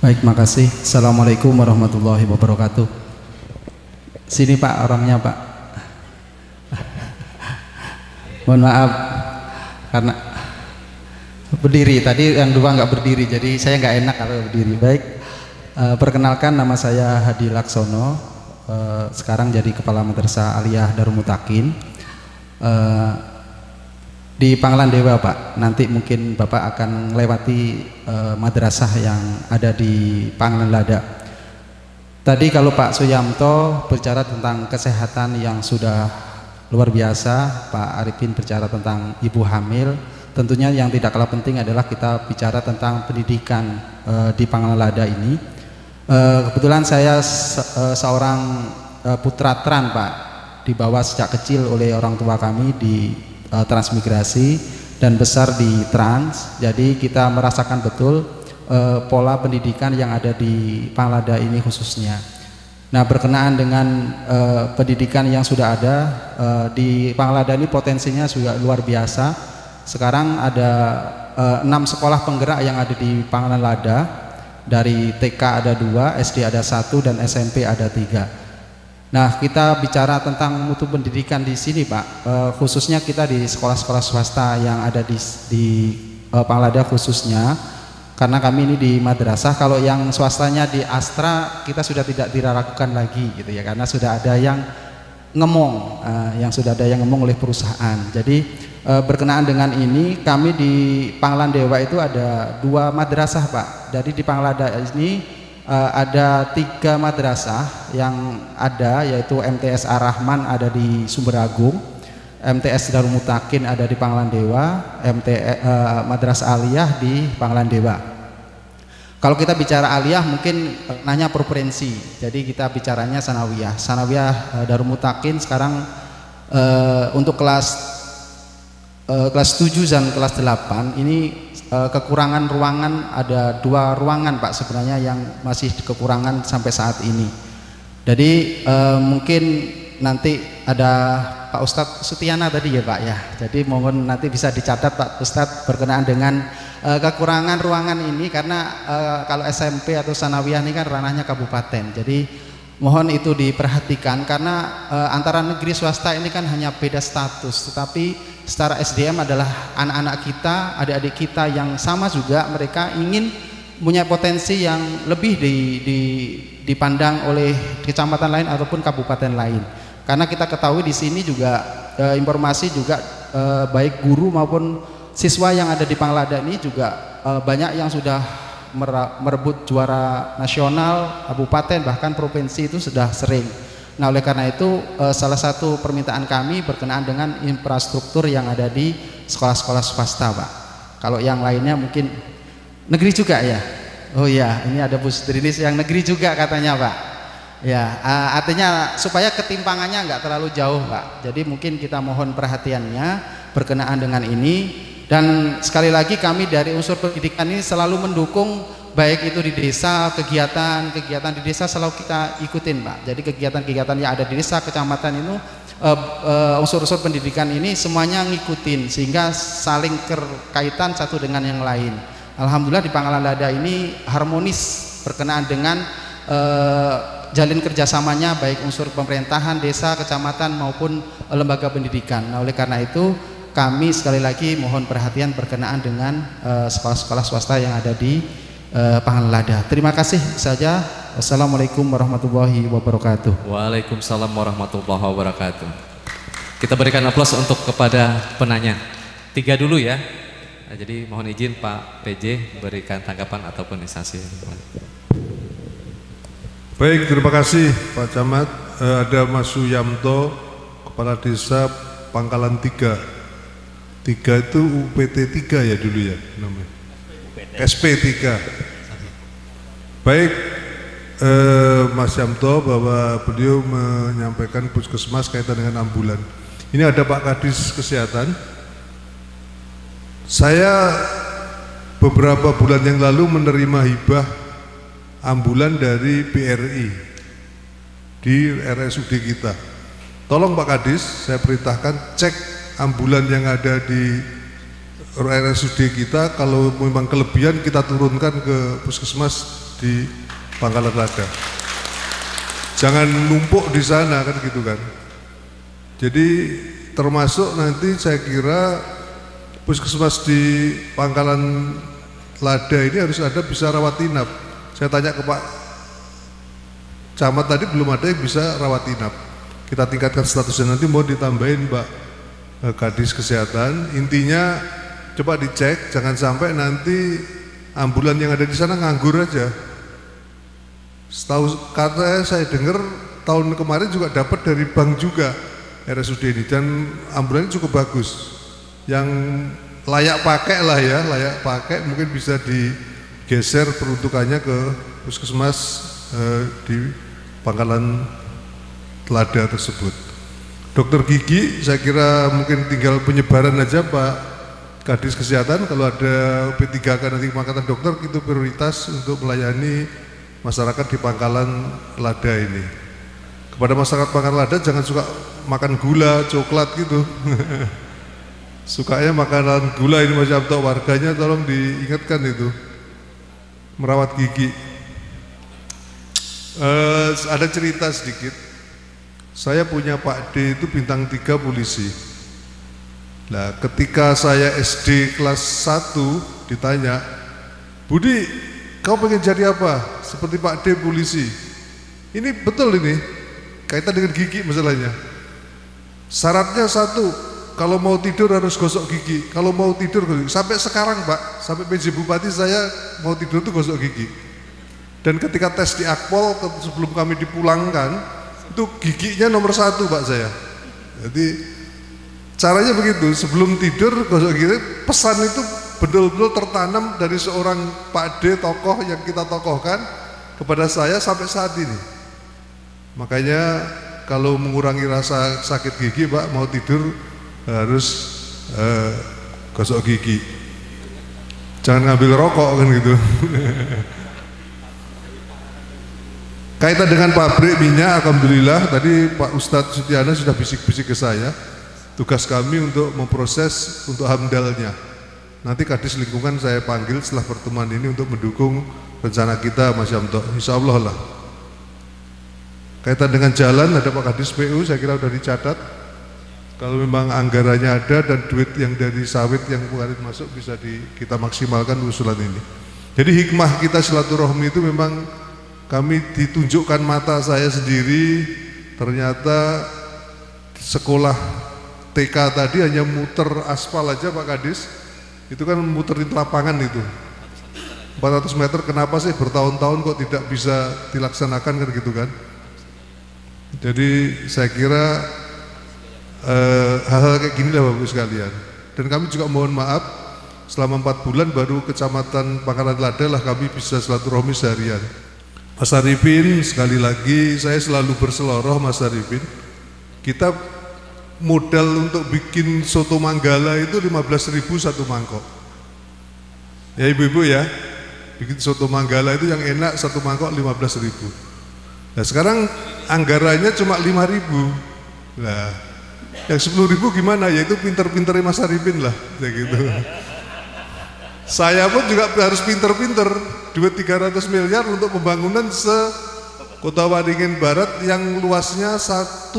Baik, makasih. Assalamualaikum warahmatullahi wabarakatuh. Sini Pak, orangnya Pak. Mohon maaf karena berdiri tadi, yang dua nggak berdiri, jadi saya nggak enak kalau berdiri. Baik, perkenalkan nama saya Hadi Laksono, sekarang jadi Kepala Madrasah Aliyah Darul Mutakin di Pangkalan Dewa Pak. Nanti mungkin Bapak akan melewati madrasah yang ada di Pangkalan Lada. Tadi kalau Pak Suyamto berbicara tentang kesehatan yang sudah luar biasa, Pak Arifin berbicara tentang ibu hamil. Tentunya yang tidak kalah penting adalah kita bicara tentang pendidikan di Pangkalan Lada ini. Kebetulan saya seorang putra Tran Pak, dibawa sejak kecil oleh orang tua kami di transmigrasi dan besar di Trans. Jadi kita merasakan betul pola pendidikan yang ada di Pangkalan Lada ini khususnya. Nah, berkenaan dengan pendidikan yang sudah ada di Pangkalan Lada ini potensinya juga luar biasa. Sekarang ada 6 sekolah penggerak yang ada di Pangkalan Lada. Dari TK ada 2, SD ada 1, dan SMP ada 3. Nah, kita bicara tentang mutu pendidikan di sini Pak, khususnya kita di sekolah-sekolah swasta yang ada di Pangkalan Lada khususnya, karena kami ini di madrasah. Kalau yang swastanya di Astra kita sudah tidak diragukan lagi gitu ya, karena sudah ada yang ngemong, oleh perusahaan. Jadi berkenaan dengan ini, kami di Pangkalan Dewa itu ada 2 madrasah Pak. Jadi di Pangkalan Lada ini ada 3 madrasah yang ada, yaitu MTS Ar-Rahman ada di Sumberagung, MTS Darul Mutakin ada di Pangkalan Dewa, Madrasah Aliyah di Pangkalan Dewa. Kalau kita bicara aliyah mungkin nanya preferensi, jadi kita bicaranya sanawiyah. Sanawiyah Darul Mutakin sekarang untuk kelas 7 dan kelas 8 ini kekurangan ruangan, ada 2 ruangan Pak sebenarnya yang masih kekurangan sampai saat ini. Jadi mungkin nanti ada Pak Ustadz Sutiana tadi ya Pak ya, jadi mohon nanti bisa dicatat Pak Ustadz berkenaan dengan kekurangan ruangan ini, karena kalau SMP atau sanawiyah ini kan ranahnya kabupaten, jadi mohon itu diperhatikan, karena antara negeri swasta ini kan hanya beda status, tetapi secara SDM adalah anak-anak kita, adik-adik kita yang sama juga, mereka ingin punya potensi yang lebih dipandang oleh kecamatan lain ataupun kabupaten lain. Karena kita ketahui di sini juga informasi juga baik guru maupun siswa yang ada di Pangkalan Lada ini juga banyak yang sudah merebut juara nasional, kabupaten, bahkan provinsi itu sudah sering. Nah, oleh karena itu salah satu permintaan kami berkenaan dengan infrastruktur yang ada di sekolah-sekolah swasta, Pak. Kalau yang lainnya mungkin negeri juga ya. Oh ya, ini ada Bu Sudrinis yang negeri juga katanya, Pak. Ya, artinya supaya ketimpangannya nggak terlalu jauh, Pak. Jadi mungkin kita mohon perhatiannya berkenaan dengan ini. Dan sekali lagi kami dari unsur pendidikan ini selalu mendukung, baik itu di desa, kegiatan di desa selalu kita ikutin, Pak. Jadi kegiatan-kegiatan yang ada di desa, kecamatan itu unsur-unsur pendidikan ini semuanya ngikutin sehingga saling berkaitan satu dengan yang lain. Alhamdulillah di Pangkalan Lada ini harmonis berkenaan dengan jalin kerjasamanya baik unsur pemerintahan, desa, kecamatan maupun lembaga pendidikan. Nah, oleh karena itu kami sekali lagi mohon perhatian berkenaan dengan sekolah-sekolah swasta yang ada di Pangkalan Lada. Terima kasih saja. Wassalamualaikum warahmatullahi wabarakatuh. Waalaikumsalam warahmatullahi wabarakatuh. Kita berikan aplaus untuk kepada penanya. 3 dulu ya. Nah, jadi mohon izin Pak PJ berikan tanggapan ataupun instansi. Baik, terima kasih Pak Camat. Ada Mas Suyamto, Kepala Desa Pangkalan 3. 3 itu UPT 3 ya dulu ya namanya. SP 3. Baik, Mas Yamto bahwa beliau menyampaikan puskesmas kaitan dengan ambulan. Ini ada Pak Kadis Kesehatan. Saya beberapa bulan yang lalu menerima hibah ambulan dari BRI di RSUD kita. Tolong Pak Kadis, saya perintahkan cek ambulan yang ada di RSUD kita, kalau memang kelebihan kita turunkan ke puskesmas di Pangkalan Lada. Jangan numpuk di sana kan gitu kan. Jadi termasuk nanti saya kira puskesmas di Pangkalan Lada ini harus ada bisa rawat inap. Saya tanya ke Pak Camat tadi belum ada yang bisa rawat inap. Kita tingkatkan statusnya, nanti mau ditambahin Mbak Kadis Kesehatan. Intinya coba dicek, jangan sampai nanti ambulan yang ada di sana nganggur aja. Setahu kata saya dengar tahun kemarin juga dapat dari bank juga RSUD ini, dan ambulan cukup bagus. Yang layak pakai lah ya, layak pakai mungkin bisa digeser peruntukannya ke puskesmas di Pangkalan Lada tersebut. Dokter gigi saya kira mungkin tinggal penyebaran aja Pak Kadis Kesehatan. Kalau ada P3K nanti Angkatan Dokter itu prioritas untuk melayani masyarakat di Pangkalan Lada ini. Kepada masyarakat Pangkalan Lada jangan suka makan gula, coklat gitu. Sukanya makanan gula ini Mas Yamto, warganya tolong diingatkan itu merawat gigi. Ada cerita sedikit. Saya punya Pak D itu bintang 3 polisi. Nah, ketika saya SD kelas 1 ditanya, Budi, kau pengen jadi apa? Seperti Pak D polisi. Ini betul ini, kaitan dengan gigi masalahnya. Syaratnya 1, kalau mau tidur harus gosok gigi. Kalau mau tidur gosok gigi. Sampai sekarang Pak, sampai PJ Bupati saya mau tidur tuh gosok gigi. Dan ketika tes di Akpol sebelum kami dipulangkan, itu giginya nomor 1 Pak saya. Jadi caranya begitu, sebelum tidur gosok gigi. Pesan itu betul-betul tertanam dari seorang Pak D tokoh yang kita tokohkan kepada saya sampai saat ini. Makanya kalau mengurangi rasa sakit gigi Pak, mau tidur harus gosok gigi. Jangan ngambil rokok kan gitu. Kaitan dengan pabrik minyak, alhamdulillah tadi Pak Ustadz Sutiana sudah bisik-bisik ke saya. Tugas kami untuk memproses untuk hamdalnya. Nanti Kadis Lingkungan saya panggil setelah pertemuan ini untuk mendukung rencana kita Mas Yamto. Insya Allah lah. Kaitan dengan jalan ada Pak Kadis PU, saya kira sudah dicatat. Kalau memang anggarannya ada dan duit yang dari sawit yang kemarin masuk bisa kita maksimalkan usulan ini. Jadi hikmah kita silaturahmi itu memang kami ditunjukkan mata saya sendiri, ternyata sekolah TK tadi hanya muter aspal aja Pak Kadis, itu kan muterin lapangan itu. 400 meter kenapa sih bertahun-tahun kok tidak bisa dilaksanakan kan gitu kan. Jadi saya kira hal-hal kayak gini lah Bapak Ibu sekalian. Dan kami juga mohon maaf selama 4 bulan baru Kecamatan Pangkalan Lada lah kami bisa silaturahmi seharian. Mas Arifin, sekali lagi saya selalu berseloroh Mas Arifin. Kita modal untuk bikin soto Manggala itu 15.000 satu mangkok. Ya ibu-ibu ya, bikin soto Manggala itu yang enak satu mangkok 15.000. Nah sekarang anggarannya cuma 5.000. Nah yang 10.000 gimana? Ya itu pinter-pinternya Mas Arifin lah, kayak gitu. Saya pun juga harus pinter-pinter, duit 300 miliar untuk pembangunan Kota Waringin Barat yang luasnya 1,5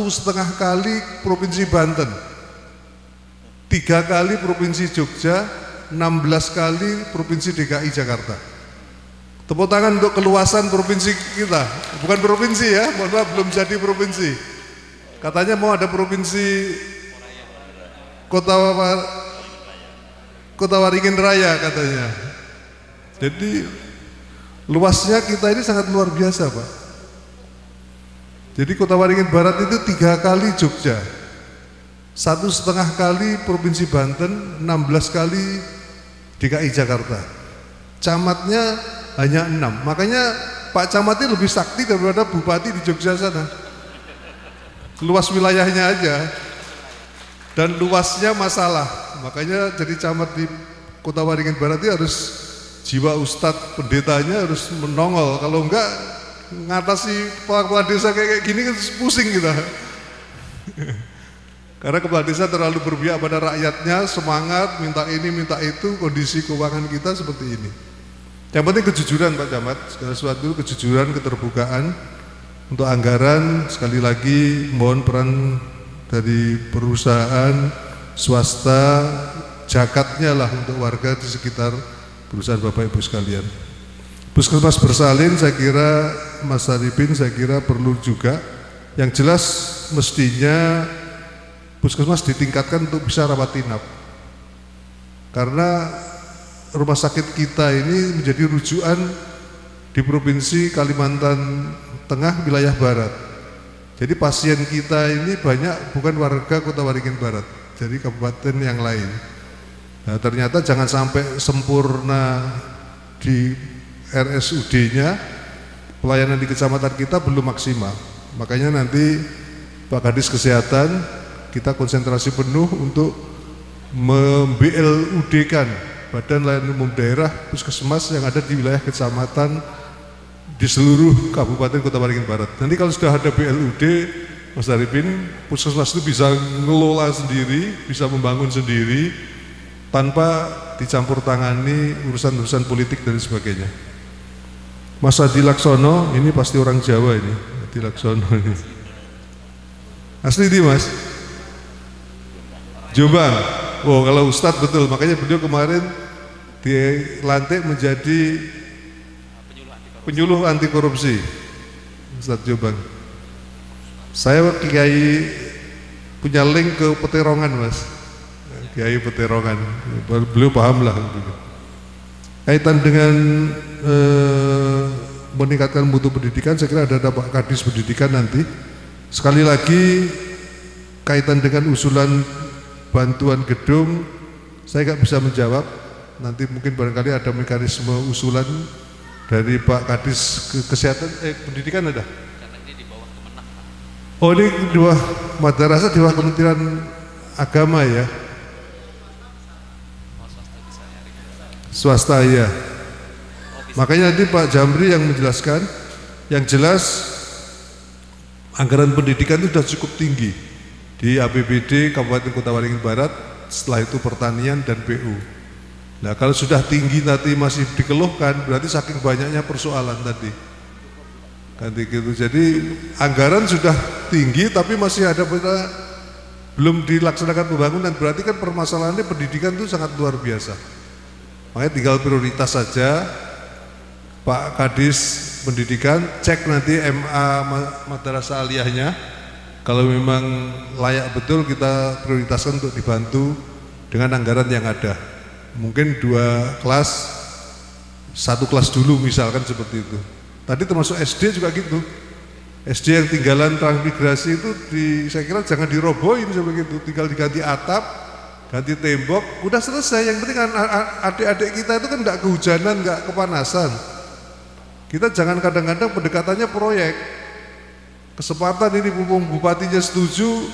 kali Provinsi Banten, 3 kali Provinsi Jogja, 16 kali Provinsi DKI Jakarta. Tepuk tangan untuk keluasan provinsi kita. Bukan provinsi ya, mohon maaf belum jadi provinsi. Katanya mau ada provinsi Kota Waringin Raya katanya. Jadi luasnya kita ini sangat luar biasa Pak. Jadi Kota Waringin Barat itu 3 kali Jogja, 1,5 kali Provinsi Banten, 16 kali DKI Jakarta. Camatnya hanya 6, makanya Pak Camatnya lebih sakti daripada Bupati di Jogja sana. Luas wilayahnya aja dan luasnya masalah, makanya jadi camat di Kota Waringin Barat itu harus jiwa ustadz pendetanya harus menongol, kalau enggak ngatasi kepala desa kayak gini kan pusing kita. Karena kepala desa terlalu berpihak pada rakyatnya, semangat minta ini minta itu, kondisi keuangan kita seperti ini. Yang penting kejujuran Pak Camat, segala sesuatu kejujuran, keterbukaan. Untuk anggaran sekali lagi mohon peran dari perusahaan swasta, jakatnya lah untuk warga di sekitar perusahaan Bapak Ibu sekalian. Puskesmas bersalin saya kira Mas Arifin saya kira perlu juga, yang jelas mestinya puskesmas ditingkatkan untuk bisa rawat inap, karena rumah sakit kita ini menjadi rujukan di Provinsi Kalimantan Tengah wilayah Barat. Jadi pasien kita ini banyak bukan warga Kota Waringin Barat, jadi kabupaten yang lain. Nah, ternyata jangan sampai sempurna di RSUD-nya, pelayanan di kecamatan kita belum maksimal. Makanya nanti Pak Kadis Kesehatan kita konsentrasi penuh untuk memBLUD-kan Badan Layanan Umum Daerah Puskesmas yang ada di wilayah kecamatan di seluruh Kabupaten Kota Waringin Barat. Nanti kalau sudah ada BLUD, Mas Arifin, puskesmas itu bisa ngelola sendiri, bisa membangun sendiri tanpa dicampur tangani urusan-urusan politik dan sebagainya. Mas Adi Laksono, ini pasti orang Jawa ini, Adi Laksono ini. Asli di Mas? Jombang. Oh kalau Ustadz betul, makanya beliau kemarin dilantik menjadi penyuluh anti korupsi, Ustadz Jombang. Saya Kiai punya link ke Peterongan Mas, Kiai Peterongan, beliau paham lah. Kaitan dengan meningkatkan mutu pendidikan, saya kira ada Pak Kadis Pendidikan nanti. Sekali lagi kaitan dengan usulan bantuan gedung, saya nggak bisa menjawab. Nanti mungkin barangkali ada mekanisme usulan dari Pak Kadis Kesehatan, Pendidikan ada? Oh ini di bawah madrasah, di bawah Kementerian Agama ya? Swasta ya. Makanya nanti Pak Jamri yang menjelaskan. Yang jelas anggaran pendidikan itu sudah cukup tinggi di APBD Kabupaten Kota Waringin Barat, setelah itu pertanian dan PU. Nah kalau sudah tinggi nanti masih dikeluhkan, berarti saking banyaknya persoalan tadi. Ganti gitu. Jadi anggaran sudah tinggi tapi masih ada belum dilaksanakan pembangunan, berarti kan permasalahannya pendidikan itu sangat luar biasa. Makanya tinggal prioritas saja. Pak Kadis Pendidikan cek nanti MA madrasah aliyahnya, kalau memang layak betul kita prioritaskan untuk dibantu dengan anggaran yang ada. Mungkin 2 kelas satu kelas dulu misalkan seperti itu. Tadi termasuk SD juga gitu. SD yang tinggalan transmigrasi itu saya kira jangan dirobohin seperti itu, tinggal diganti atap, ganti tembok, udah selesai. Yang penting kan adik-adik kita itu kan nggak kehujanan, nggak kepanasan. Kita jangan kadang-kadang pendekatannya proyek. Kesempatan ini mumpung bupatinya setuju,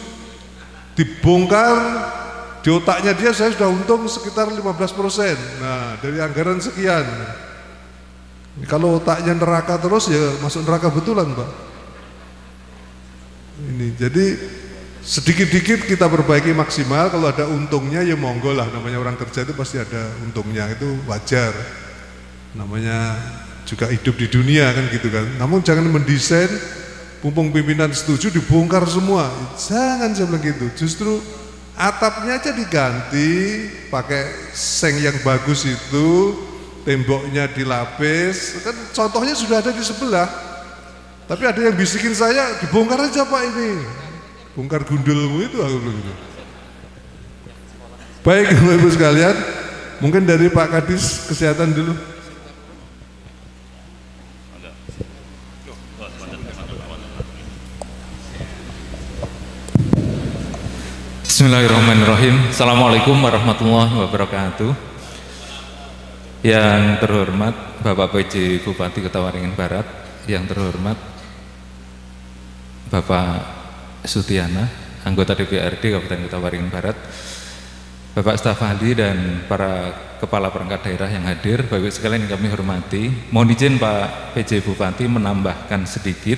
dibongkar, di otaknya dia saya sudah untung sekitar 15%. Nah, dari anggaran sekian. Kalau otaknya neraka terus ya masuk neraka betulan, Pak. Ini jadi sedikit-dikit kita perbaiki maksimal. Kalau ada untungnya ya monggo lah, namanya orang kerja itu pasti ada untungnya, itu wajar. Namanya juga hidup di dunia kan gitu kan. Namun jangan mendesain mumpung pimpinan setuju dibongkar semua. Jangan saya bilang gitu. Justru atapnya aja diganti pakai seng yang bagus itu, temboknya dilapis. Kan contohnya sudah ada di sebelah. Tapi ada yang bisikin saya, dibongkar aja Pak ini. Bongkar gundulmu itu aku bilang gitu. Baik Bapak Ibu sekalian, mungkin dari Pak Kadis Kesehatan dulu. Bismillahirrahmanirrahim. Assalamualaikum warahmatullahi wabarakatuh. Yang terhormat Bapak PJ Bupati Kota Waringin Barat, yang terhormat Bapak Sutiana, anggota DPRD Kabupaten Kota Waringin Barat, Bapak staf ahli dan para kepala perangkat daerah yang hadir, Bapak Ibu sekalian yang kami hormati. Mohon izin Pak PJ Bupati menambahkan sedikit.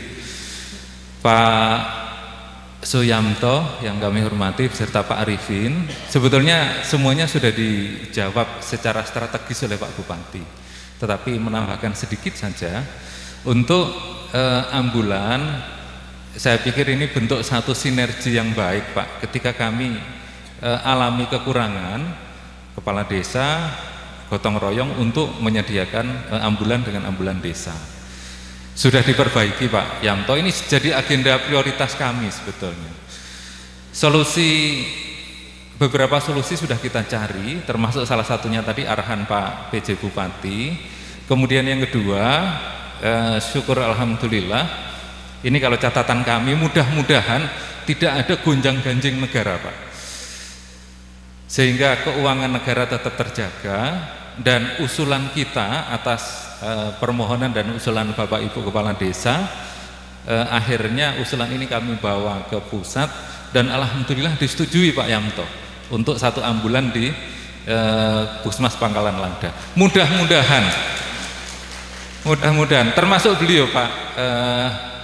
Pak Suyamto yang kami hormati beserta Pak Arifin, sebetulnya semuanya sudah dijawab secara strategis oleh Pak Bupati, tetapi menambahkan sedikit saja untuk ambulan. Saya pikir ini bentuk satu sinergi yang baik Pak, ketika kami alami kekurangan, kepala desa gotong royong untuk menyediakan ambulan dengan ambulan desa. Sudah diperbaiki Pak Yamto, ini jadi agenda prioritas kami sebetulnya. Beberapa solusi sudah kita cari, termasuk salah satunya tadi arahan Pak PJ Bupati. Kemudian yang kedua, syukur alhamdulillah, ini kalau catatan kami mudah-mudahan tidak ada gonjang-ganjing negara Pak. Sehingga keuangan negara tetap terjaga, dan usulan kita atas permohonan dan usulan Bapak Ibu Kepala Desa, akhirnya usulan ini kami bawa ke pusat dan alhamdulillah disetujui Pak Yamto untuk satu ambulan di Puskesmas Pangkalan Lada. Mudah-mudahan termasuk beliau Pak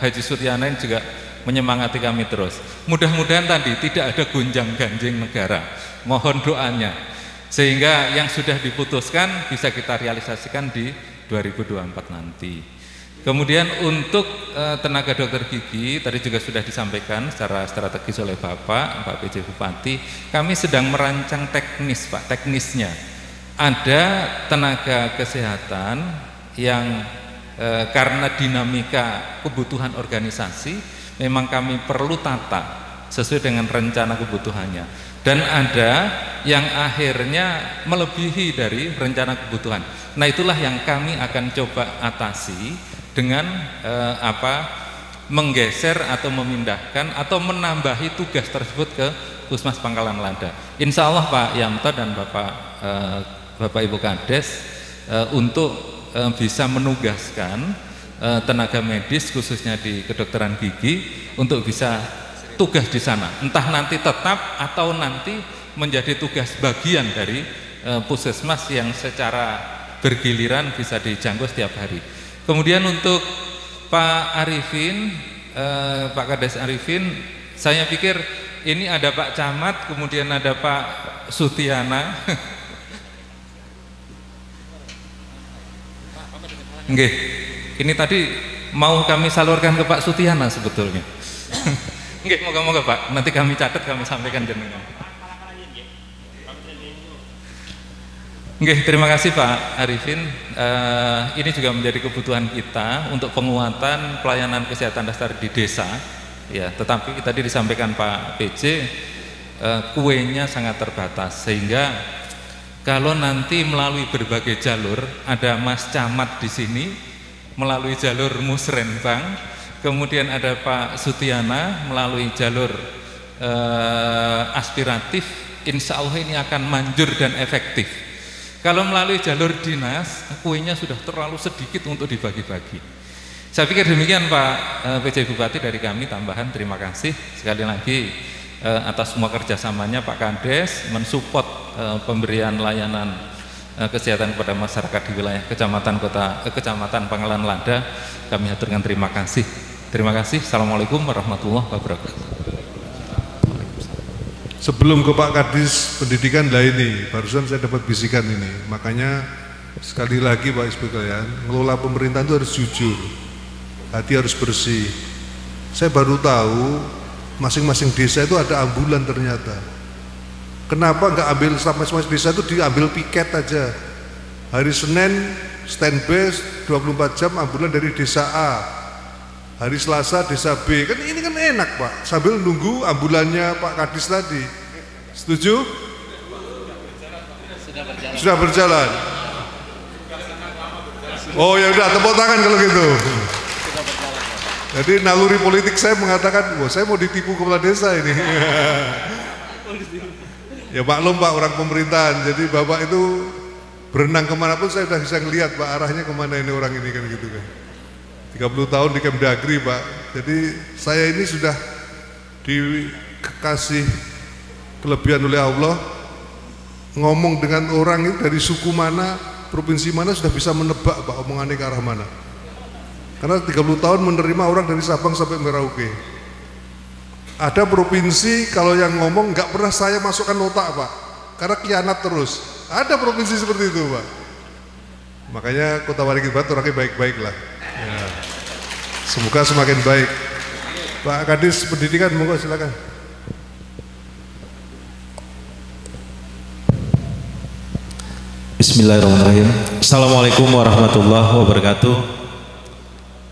Haji Suryana juga menyemangati kami terus. Mudah-mudahan tadi tidak ada gonjang-ganjing negara. Mohon doanya sehingga yang sudah diputuskan bisa kita realisasikan di 2024 nanti. Kemudian untuk tenaga dokter gigi tadi juga sudah disampaikan secara strategis oleh Pak PJ Bupati, kami sedang merancang teknis Pak, teknisnya. Ada tenaga kesehatan yang karena dinamika kebutuhan organisasi memang kami perlu tata sesuai dengan rencana kebutuhannya. Dan ada yang akhirnya melebihi dari rencana kebutuhan. Nah itulah yang kami akan coba atasi dengan menggeser atau memindahkan atau menambahi tugas tersebut ke Puskesmas Pangkalan Lada. Insya Allah Pak Yamto dan Bapak Ibu Kades untuk bisa menugaskan tenaga medis khususnya di kedokteran gigi untuk bisa tugas di sana, entah nanti tetap atau nanti menjadi tugas bagian dari puskesmas yang secara bergiliran bisa dijangkau setiap hari. Kemudian untuk Pak Arifin, Pak Kades Arifin, saya pikir ini ada Pak Camat, kemudian ada Pak Sutiana. Nggih, ini tadi mau kami salurkan ke Pak Sutiana sebetulnya. Nggih, moga-moga Pak, nanti kami catat, kami sampaikan jenengan. Nggih, terima kasih Pak Arifin. Ini juga menjadi kebutuhan kita untuk penguatan pelayanan kesehatan dasar di desa. Ya, tetapi tadi disampaikan Pak PJ, kuenya sangat terbatas sehingga kalau nanti melalui berbagai jalur, ada Mas Camat di sini melalui jalur Musrenbang, kemudian ada Pak Sutiana melalui jalur aspiratif, insya Allah ini akan manjur dan efektif. Kalau melalui jalur dinas, kuenya sudah terlalu sedikit untuk dibagi-bagi. Saya pikir demikian Pak PJ Bupati, dari kami tambahan terima kasih sekali lagi atas semua kerjasamanya Pak Kades mensupport pemberian layanan kesehatan kepada masyarakat di wilayah Kecamatan Pangalan Lada. Kami aturkan terima kasih. Terima kasih. Assalamualaikum warahmatullahi wabarakatuh. Sebelum ke Pak Kadis Pendidikan lah ini, barusan saya dapat bisikan ini. Makanya sekali lagi Pak Ibu kalian, ngelola pemerintahan itu harus jujur, hati harus bersih. Saya baru tahu masing-masing desa itu ada ambulan ternyata. Kenapa nggak ambil masing-masing desa itu diambil piket aja? Hari Senin standby 24 jam ambulan dari desa A. Hari Selasa desa B. Kan ini kan enak Pak, sambil nunggu ambulannya Pak Kadis tadi. Setuju? Sudah berjalan. Oh ya udah, tepuk tangan kalau gitu. Jadi naluri politik saya mengatakan, wah saya mau ditipu kepala desa ini. Ya maklum Pak, orang pemerintahan. Jadi Bapak itu berenang kemanapun saya sudah bisa ngelihat Pak, arahnya kemana ini orang ini kan gitu kan. 30 tahun di Kemdagri Pak. Jadi saya ini sudah dikasih kelebihan oleh Allah, ngomong dengan orang itu dari suku mana, provinsi mana sudah bisa menebak Pak omongannya ke arah mana. Karena 30 tahun menerima orang dari Sabang sampai Merauke. Ada provinsi kalau yang ngomong nggak pernah saya masukkan otak Pak, karena khianat terus. Ada provinsi seperti itu Pak. Makanya Kota Waringin Barat orangnya baik-baik lah. Ya. Semoga semakin baik. Pak Kadis Pendidikan, monggo silakan. Bismillahirrahmanirrahim. Assalamualaikum warahmatullahi wabarakatuh.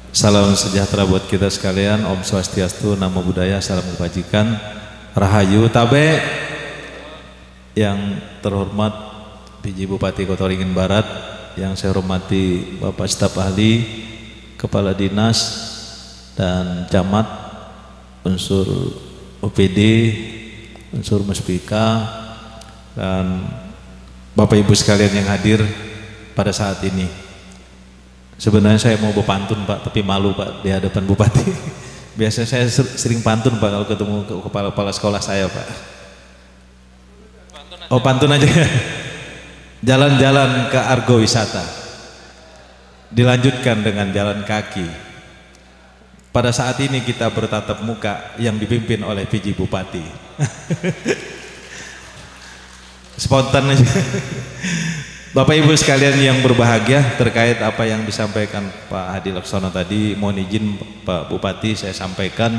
Salam sejahtera buat kita sekalian. Om Swastiastu, Namo Buddhaya, salam kebajikan, Rahayu Tabe. Yang terhormat PJ Bupati Kota Waringin Barat, yang saya hormati Bapak Staf Ahli, Kepala Dinas dan Camat, unsur OPD, unsur Muspika, dan Bapak Ibu sekalian yang hadir pada saat ini. Sebenarnya saya mau berpantun Pak, tapi malu Pak di hadapan Bupati. Biasanya saya sering pantun Pak kalau ketemu kepala-kepala sekolah saya Pak. Oh pantun aja. Jalan-jalan ke Argo Wisata, dilanjutkan dengan jalan kaki. Pada saat ini kita bertatap muka yang dipimpin oleh PJ Bupati. Spontan aja. Bapak Ibu sekalian yang berbahagia, terkait apa yang disampaikan Pak Hadi Laksono tadi, mohon izin Pak Bupati saya sampaikan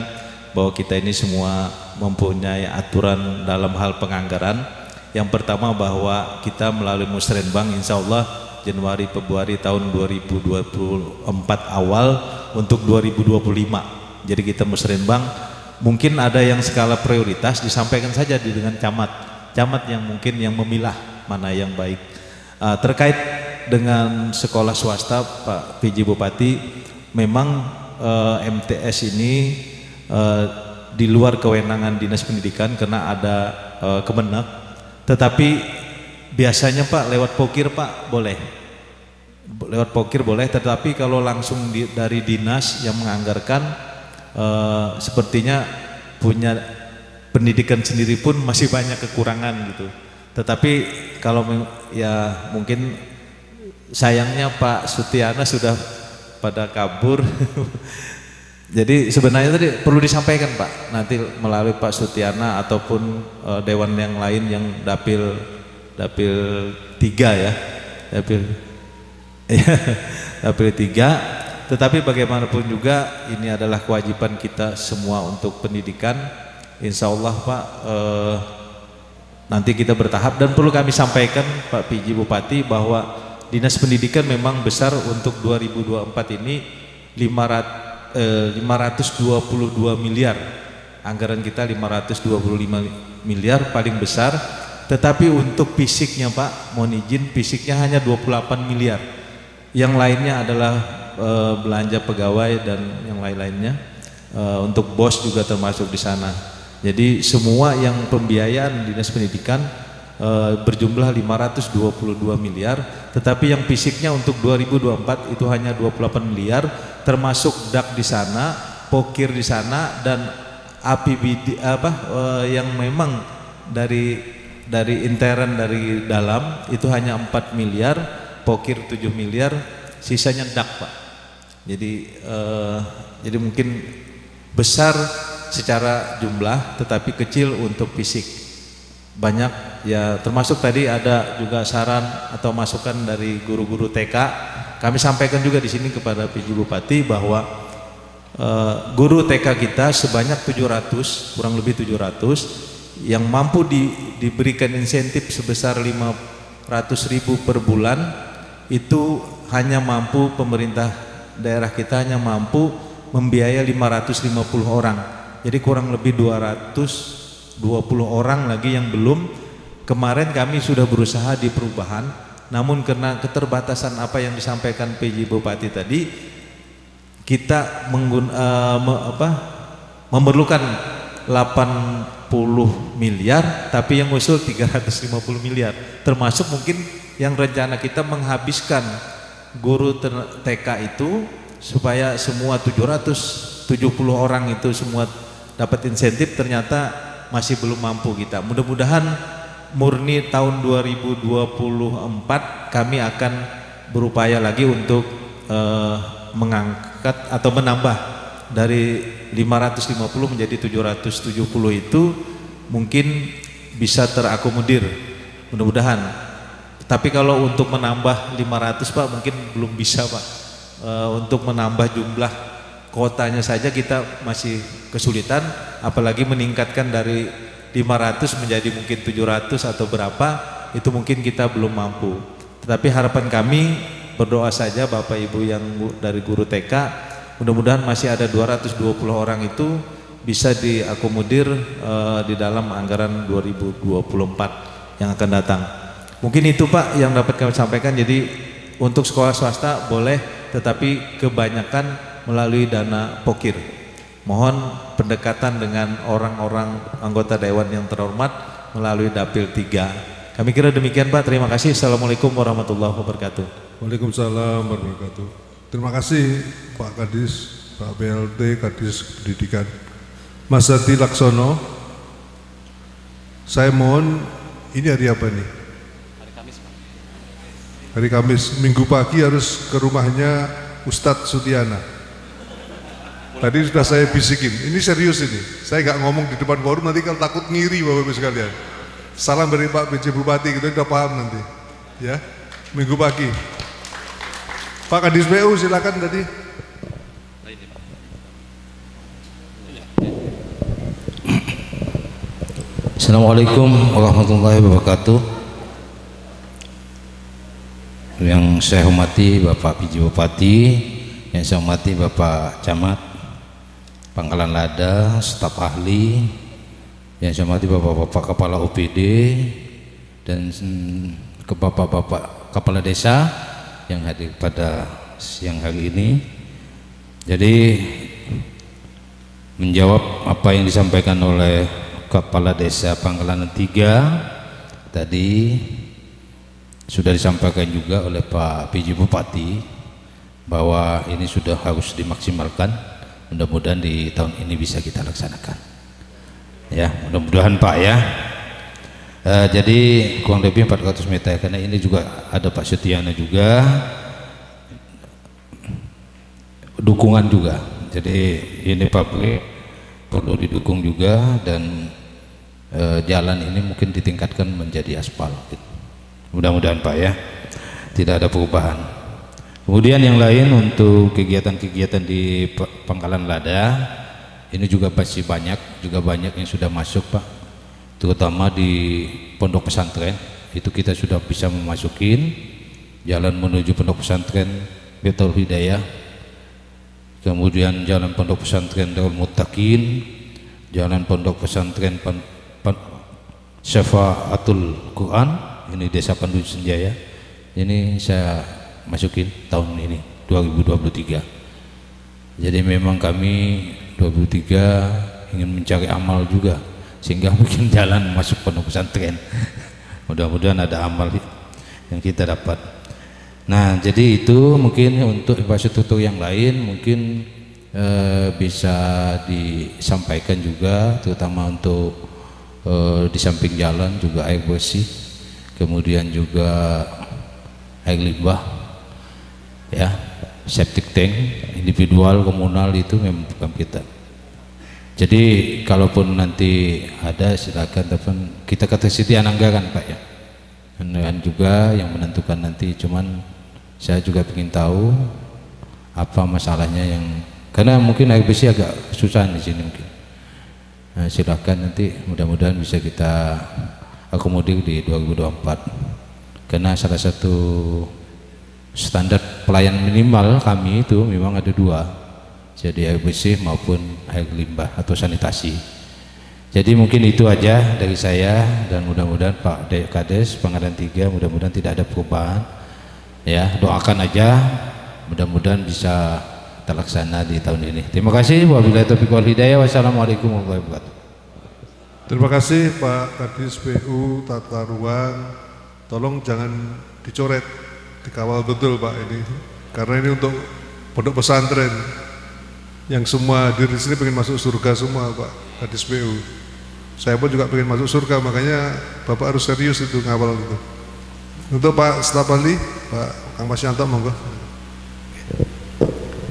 bahwa kita ini semua mempunyai aturan dalam hal penganggaran. Yang pertama bahwa kita melalui Musrenbang insya Allah Januari Februari tahun 2024 awal untuk 2025. Jadi kita Musrenbang, mungkin ada yang skala prioritas disampaikan saja dengan camat yang mungkin yang memilah mana yang baik. Terkait dengan sekolah swasta Pak PJ Bupati, memang MTS ini di luar kewenangan Dinas Pendidikan karena ada Kemenak, tetapi biasanya Pak lewat pokir Pak boleh, lewat pokir boleh, tetapi kalau langsung dari dinas yang menganggarkan sepertinya punya pendidikan sendiri pun masih banyak kekurangan gitu. Tetapi kalau ya mungkin sayangnya Pak Sutiana sudah pada kabur. Jadi sebenarnya tadi perlu disampaikan Pak, nanti melalui Pak Sutiana ataupun dewan yang lain yang dapil 3 ya, dapil 3. Tetapi bagaimanapun juga ini adalah kewajiban kita semua untuk pendidikan. Insya Allah Pak, nanti kita bertahap, dan perlu kami sampaikan Pak PJ Bupati bahwa Dinas Pendidikan memang besar untuk 2024 ini 522 miliar, anggaran kita 525 miliar paling besar. Tetapi untuk fisiknya Pak, mohon izin, fisiknya hanya 28 miliar. Yang lainnya adalah belanja pegawai dan yang lain-lainnya. Untuk BOS juga termasuk di sana. Jadi semua yang pembiayaan Dinas Pendidikan berjumlah 522 miliar, tetapi yang fisiknya untuk 2024 itu hanya 28 miliar, termasuk dak di sana, pokir di sana, dan APBD yang memang dari intern dari dalam itu hanya 4 miliar, pokir 7 miliar, sisanya dak Pak. Jadi mungkin besar secara jumlah tetapi kecil untuk fisik. Banyak ya, termasuk tadi ada juga saran atau masukan dari guru-guru TK. Kami sampaikan juga di sini kepada PJ Bupati bahwa guru TK kita sebanyak 700, kurang lebih 700 yang mampu diberikan insentif sebesar 500.000 per bulan, itu hanya mampu, pemerintah daerah kita hanya mampu membiayai 550 orang. Jadi kurang lebih 220 orang lagi yang belum. Kemarin kami sudah berusaha di perubahan, namun karena keterbatasan apa yang disampaikan PJ Bupati tadi, kita memerlukan 80 miliar, tapi yang usul 350 miliar, termasuk mungkin yang rencana kita menghabiskan guru TK itu supaya semua 770 orang itu semua dapat insentif, ternyata masih belum mampu kita. Mudah-mudahan murni tahun 2024 kami akan berupaya lagi untuk mengangkat atau menambah dari 550 menjadi 770 itu mungkin bisa terakomodir, mudah-mudahan. Tapi kalau untuk menambah 500 Pak mungkin belum bisa Pak. Untuk menambah jumlah kotanya saja kita masih kesulitan, apalagi meningkatkan dari 500 menjadi mungkin 700 atau berapa, itu mungkin kita belum mampu. Tetapi harapan kami, berdoa saja Bapak Ibu yang dari guru TK, mudah-mudahan masih ada 220 orang itu bisa diakomodir di dalam anggaran 2024 yang akan datang. Mungkin itu Pak yang dapat kami sampaikan. Jadi untuk sekolah swasta boleh, tetapi kebanyakan melalui dana pokir. Mohon pendekatan dengan orang-orang anggota Dewan yang terhormat melalui Dapil 3. Kami kira demikian Pak, terima kasih. Assalamualaikum warahmatullahi wabarakatuh. Waalaikumsalam warahmatullahi wabarakatuh. Terima kasih Pak Kadis, Pak BLT, Kadis Pendidikan. Mas Hadi Laksono, saya mohon, ini hari apa nih? Hari Kamis Pak. Hari Kamis, minggu pagi harus ke rumahnya Ustadz Sutiana. Tadi sudah saya bisikin, ini serius ini. Saya nggak ngomong di depan forum, nanti kalau takut ngiri Bapak-Ibu sekalian. Salam dari Pak PJ Bupati, kita udah paham nanti. Ya, minggu pagi. Pak Kadis PU silakan tadi. Assalamualaikum warahmatullahi wabarakatuh. Yang saya hormati Bapak PJ Bupati, yang saya hormati Bapak Camat, Pangkalan Lada, staf ahli, yang saya hormati Bapak-Bapak Kepala OPD dan ke Bapak-Bapak Kepala Desa yang hadir pada siang hari ini. Jadi menjawab apa yang disampaikan oleh Kepala Desa Pangkalan 3 tadi, sudah disampaikan juga oleh Pak PJ Bupati bahwa ini sudah harus dimaksimalkan. Mudah-mudahan di tahun ini bisa kita laksanakan. Ya, mudah-mudahan Pak ya. Jadi kurang lebih 400 meter, karena ini juga ada Pak Setiana juga, dukungan juga. Jadi ini pabrik perlu didukung juga, dan jalan ini mungkin ditingkatkan menjadi aspal. Mudah-mudahan Pak ya, tidak ada perubahan. Kemudian yang lain untuk kegiatan-kegiatan di Pangkalan Lada ini juga pasti banyak, juga banyak yang sudah masuk Pak, terutama di pondok pesantren. Itu kita sudah bisa memasukin jalan menuju pondok pesantren Betul Hidayah, kemudian jalan pondok pesantren Darul Muttaqin, jalan pondok pesantren Syafaatul Quran, ini Desa Pandu Senjaya. Ini saya masukin tahun ini 2023. Jadi memang kami 2023 ingin mencari amal juga, sehingga mungkin jalan masuk pondok pesantren. Mudah-mudahan ada amal yang kita dapat. Nah, jadi itu mungkin untuk infrastruktur yang lain mungkin bisa disampaikan juga, terutama untuk di samping jalan juga air bersih, kemudian juga air limbah, ya, septic tank individual, komunal itu memang bukan kita. Jadi kalaupun nanti ada silakan telepon, kita ketersediaan anggaran Pak ya, dan juga yang menentukan nanti. Cuman saya juga ingin tahu apa masalahnya, yang karena mungkin air bersih agak susah di sini mungkin. Nah, silakan nanti, mudah-mudahan bisa kita akomodir di 2024. Karena salah satu standar pelayan minimal kami itu memang ada dua, jadi air bersih maupun air limbah atau sanitasi. Jadi mungkin itu aja dari saya, dan mudah-mudahan Pak Kades Pangkalan 3 mudah-mudahan tidak ada perubahan ya, doakan aja mudah-mudahan bisa terlaksana di tahun ini. Terima kasih. Wabillahi taufiq wal hidayah. Wassalamualaikum warahmatullahi wabarakatuh. Terima kasih Pak Kadis PU Tata Ruang. Tolong jangan dicoret, dikawal betul Pak ini, karena ini untuk pondok pesantren yang semua hadir di sini pengen masuk surga semua Pak Kadis PU. Saya pun juga pengen masuk surga, makanya Bapak harus serius itu ngawal itu. Untuk Pak Staf Ahli, Pak Kang Masyanto, monggo.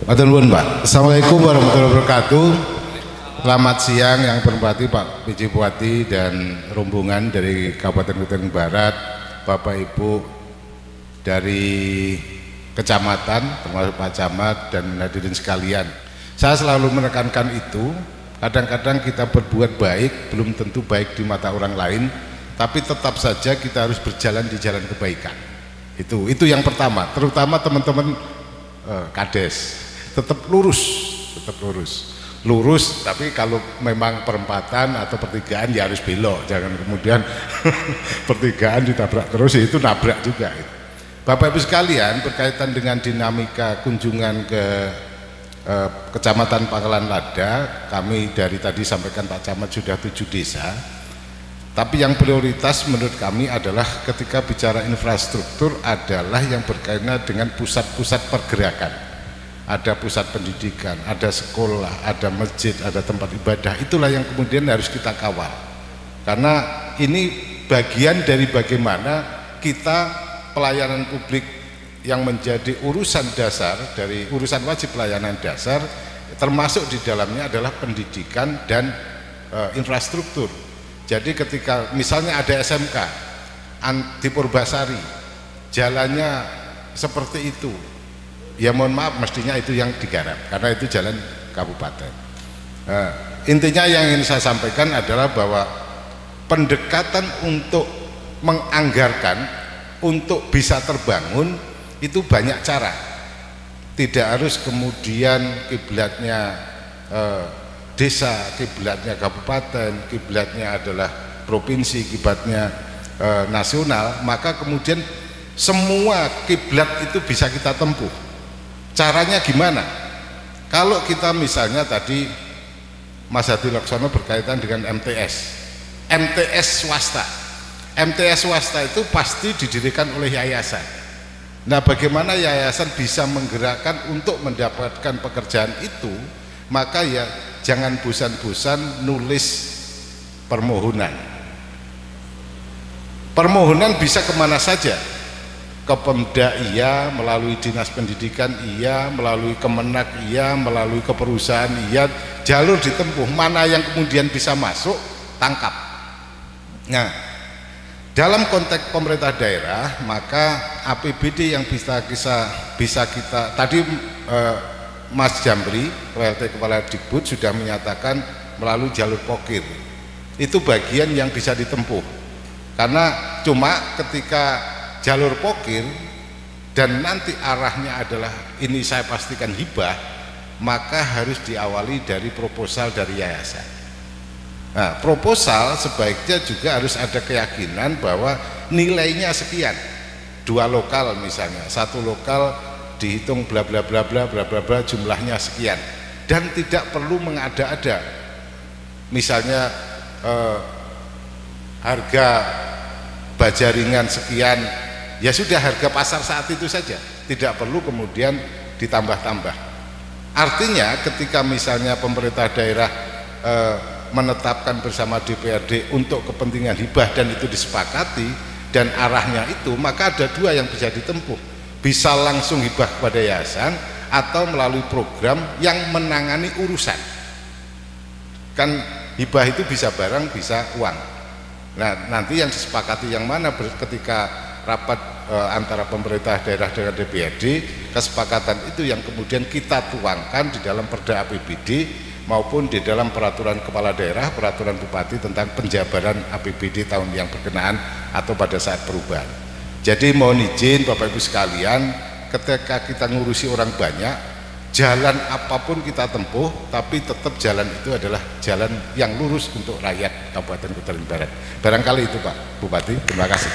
Matur nuwun Pak. Assalamualaikum warahmatullahi wabarakatuh. Selamat siang yang berhormati Pak PJ Bupati dan rombongan dari Kabupaten Kutai Barat, Bapak Ibu dari kecamatan, termasuk Pak Camat dan hadirin sekalian. Saya selalu menekankan itu, kadang-kadang kita berbuat baik belum tentu baik di mata orang lain, tapi tetap saja kita harus berjalan di jalan kebaikan. Itu yang pertama, terutama teman-teman Kades. Tetap lurus, tapi kalau memang perempatan atau pertigaan ya harus belok, jangan kemudian pertigaan ditabrak terus, itu nabrak juga. Bapak Ibu sekalian, berkaitan dengan dinamika kunjungan ke Kecamatan Pangkalan Lada, kami dari tadi sampaikan Pak Camat sudah 7 desa, tapi yang prioritas menurut kami adalah ketika bicara infrastruktur adalah yang berkaitan dengan pusat-pusat pergerakan. Ada pusat pendidikan, ada sekolah, ada masjid, ada tempat ibadah. Itulah yang kemudian harus kita kawal, karena ini bagian dari bagaimana kita pelayanan publik yang menjadi urusan dasar, dari urusan wajib pelayanan dasar, termasuk di dalamnya adalah pendidikan dan infrastruktur. Jadi ketika misalnya ada SMK di Purbasari, jalannya seperti itu, ya mohon maaf, mestinya itu yang digarap, karena itu jalan kabupaten. Intinya yang ingin saya sampaikan adalah bahwa pendekatan untuk menganggarkan untuk bisa terbangun itu banyak cara. Tidak harus kemudian kiblatnya desa, kiblatnya kabupaten, kiblatnya adalah provinsi, kiblatnya nasional, maka kemudian semua kiblat itu bisa kita tempuh. Caranya gimana? Kalau kita misalnya tadi Mas Hadi Laksono berkaitan dengan MTS swasta. MTS swasta itu pasti didirikan oleh yayasan. Nah, bagaimana yayasan bisa menggerakkan untuk mendapatkan pekerjaan itu? Maka ya jangan bosan-bosan nulis permohonan. Permohonan bisa kemana saja. Ke Pemda iya, melalui Dinas Pendidikan iya, melalui Kemenak iya, melalui ke perusahaan iya, jalur ditempuh, mana yang kemudian bisa masuk, tangkap. Nah, dalam konteks pemerintah daerah, maka APBD yang bisa kita tadi Mas Jamri, PLT Kepala Dikbud sudah menyatakan melalui jalur pokir, itu bagian yang bisa ditempuh, karena cuma ketika jalur pokir dan nanti arahnya adalah ini saya pastikan hibah, maka harus diawali dari proposal dari yayasan. Nah, proposal sebaiknya juga harus ada keyakinan bahwa nilainya sekian. 2 lokal misalnya, 1 lokal dihitung bla bla bla bla bla bla bla jumlahnya sekian, dan tidak perlu mengada-ada. Misalnya harga baja ringan sekian, ya sudah harga pasar saat itu saja, tidak perlu kemudian ditambah-tambah. Artinya ketika misalnya pemerintah daerah menetapkan bersama DPRD untuk kepentingan hibah dan itu disepakati dan arahnya itu, maka ada 2 yang bisa ditempuh, bisa langsung hibah kepada yayasan atau melalui program yang menangani urusan. Kan hibah itu bisa barang, bisa uang. Nah, nanti yang disepakati yang mana ketika rapat antara pemerintah daerah dengan DPRD, kesepakatan itu yang kemudian kita tuangkan di dalam Perda APBD maupun di dalam peraturan kepala daerah, peraturan bupati tentang penjabaran APBD tahun yang berkenaan atau pada saat perubahan. Jadi mohon izin Bapak Ibu sekalian, ketika kita ngurusi orang banyak, jalan apapun kita tempuh, tapi tetap jalan itu adalah jalan yang lurus untuk rakyat Kabupaten Kota Barat. Barangkali itu Pak Bupati, terima kasih.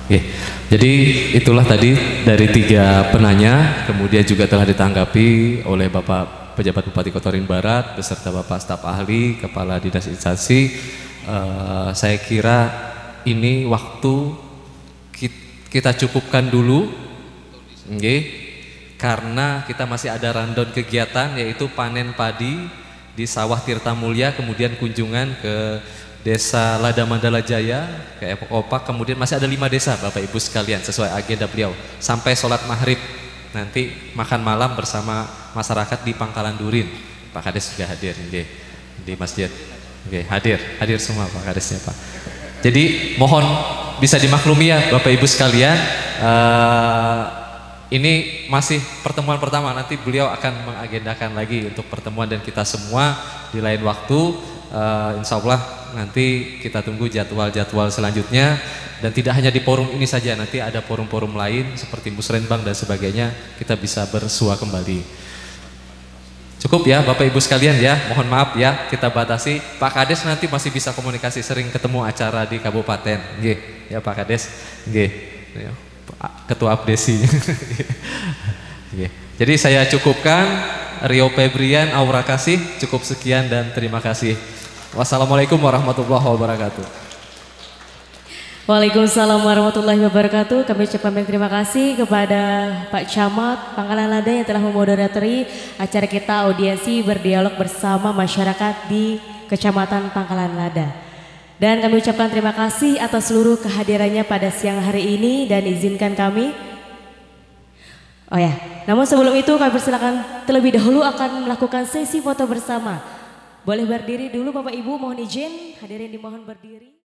Oke, jadi itulah tadi dari 3 penanya, kemudian juga telah ditanggapi oleh Bapak Pejabat Bupati Kota Waringin Barat beserta Bapak staf ahli, kepala dinas instansi. Saya kira ini waktu kita cukupkan dulu, karena kita masih ada rundown kegiatan, yaitu panen padi di sawah Tirta Mulya, kemudian kunjungan ke Desa Lada Mandala Jaya, ke Epok-Opak, kemudian masih ada 5 desa Bapak Ibu sekalian sesuai agenda beliau. Sampai sholat maghrib nanti makan malam bersama masyarakat di Pangkalan Durin. Pak Kades juga hadir di masjid. Hadir semua Pak Kadesnya Pak. Jadi mohon bisa dimaklumi ya Bapak Ibu sekalian, ini masih pertemuan pertama, nanti beliau akan mengagendakan lagi untuk pertemuan dan kita semua di lain waktu. Insya Allah nanti kita tunggu jadwal-jadwal selanjutnya, dan tidak hanya di forum ini saja, nanti ada forum-forum lain seperti musrenbang dan sebagainya, kita bisa bersua kembali. Cukup ya Bapak Ibu sekalian ya, mohon maaf ya kita batasi. Pak Kades nanti masih bisa komunikasi, sering ketemu acara di kabupaten, ya Pak Kades, Ketua Abdesi. Jadi saya cukupkan. Rio Febrian, Aura Kasih, cukup sekian dan terima kasih. Wassalamualaikum warahmatullahi wabarakatuh. Waalaikumsalam warahmatullahi wabarakatuh. Kami ucapkan terima kasih kepada Pak Camat Pangkalan Lada yang telah memoderatori acara kita audiensi berdialog bersama masyarakat di Kecamatan Pangkalan Lada. Dan kami ucapkan terima kasih atas seluruh kehadirannya pada siang hari ini, dan izinkan kami namun sebelum itu kami persilakan terlebih dahulu akan melakukan sesi foto bersama. Boleh berdiri dulu Bapak Ibu, mohon izin, hadirin dimohon berdiri.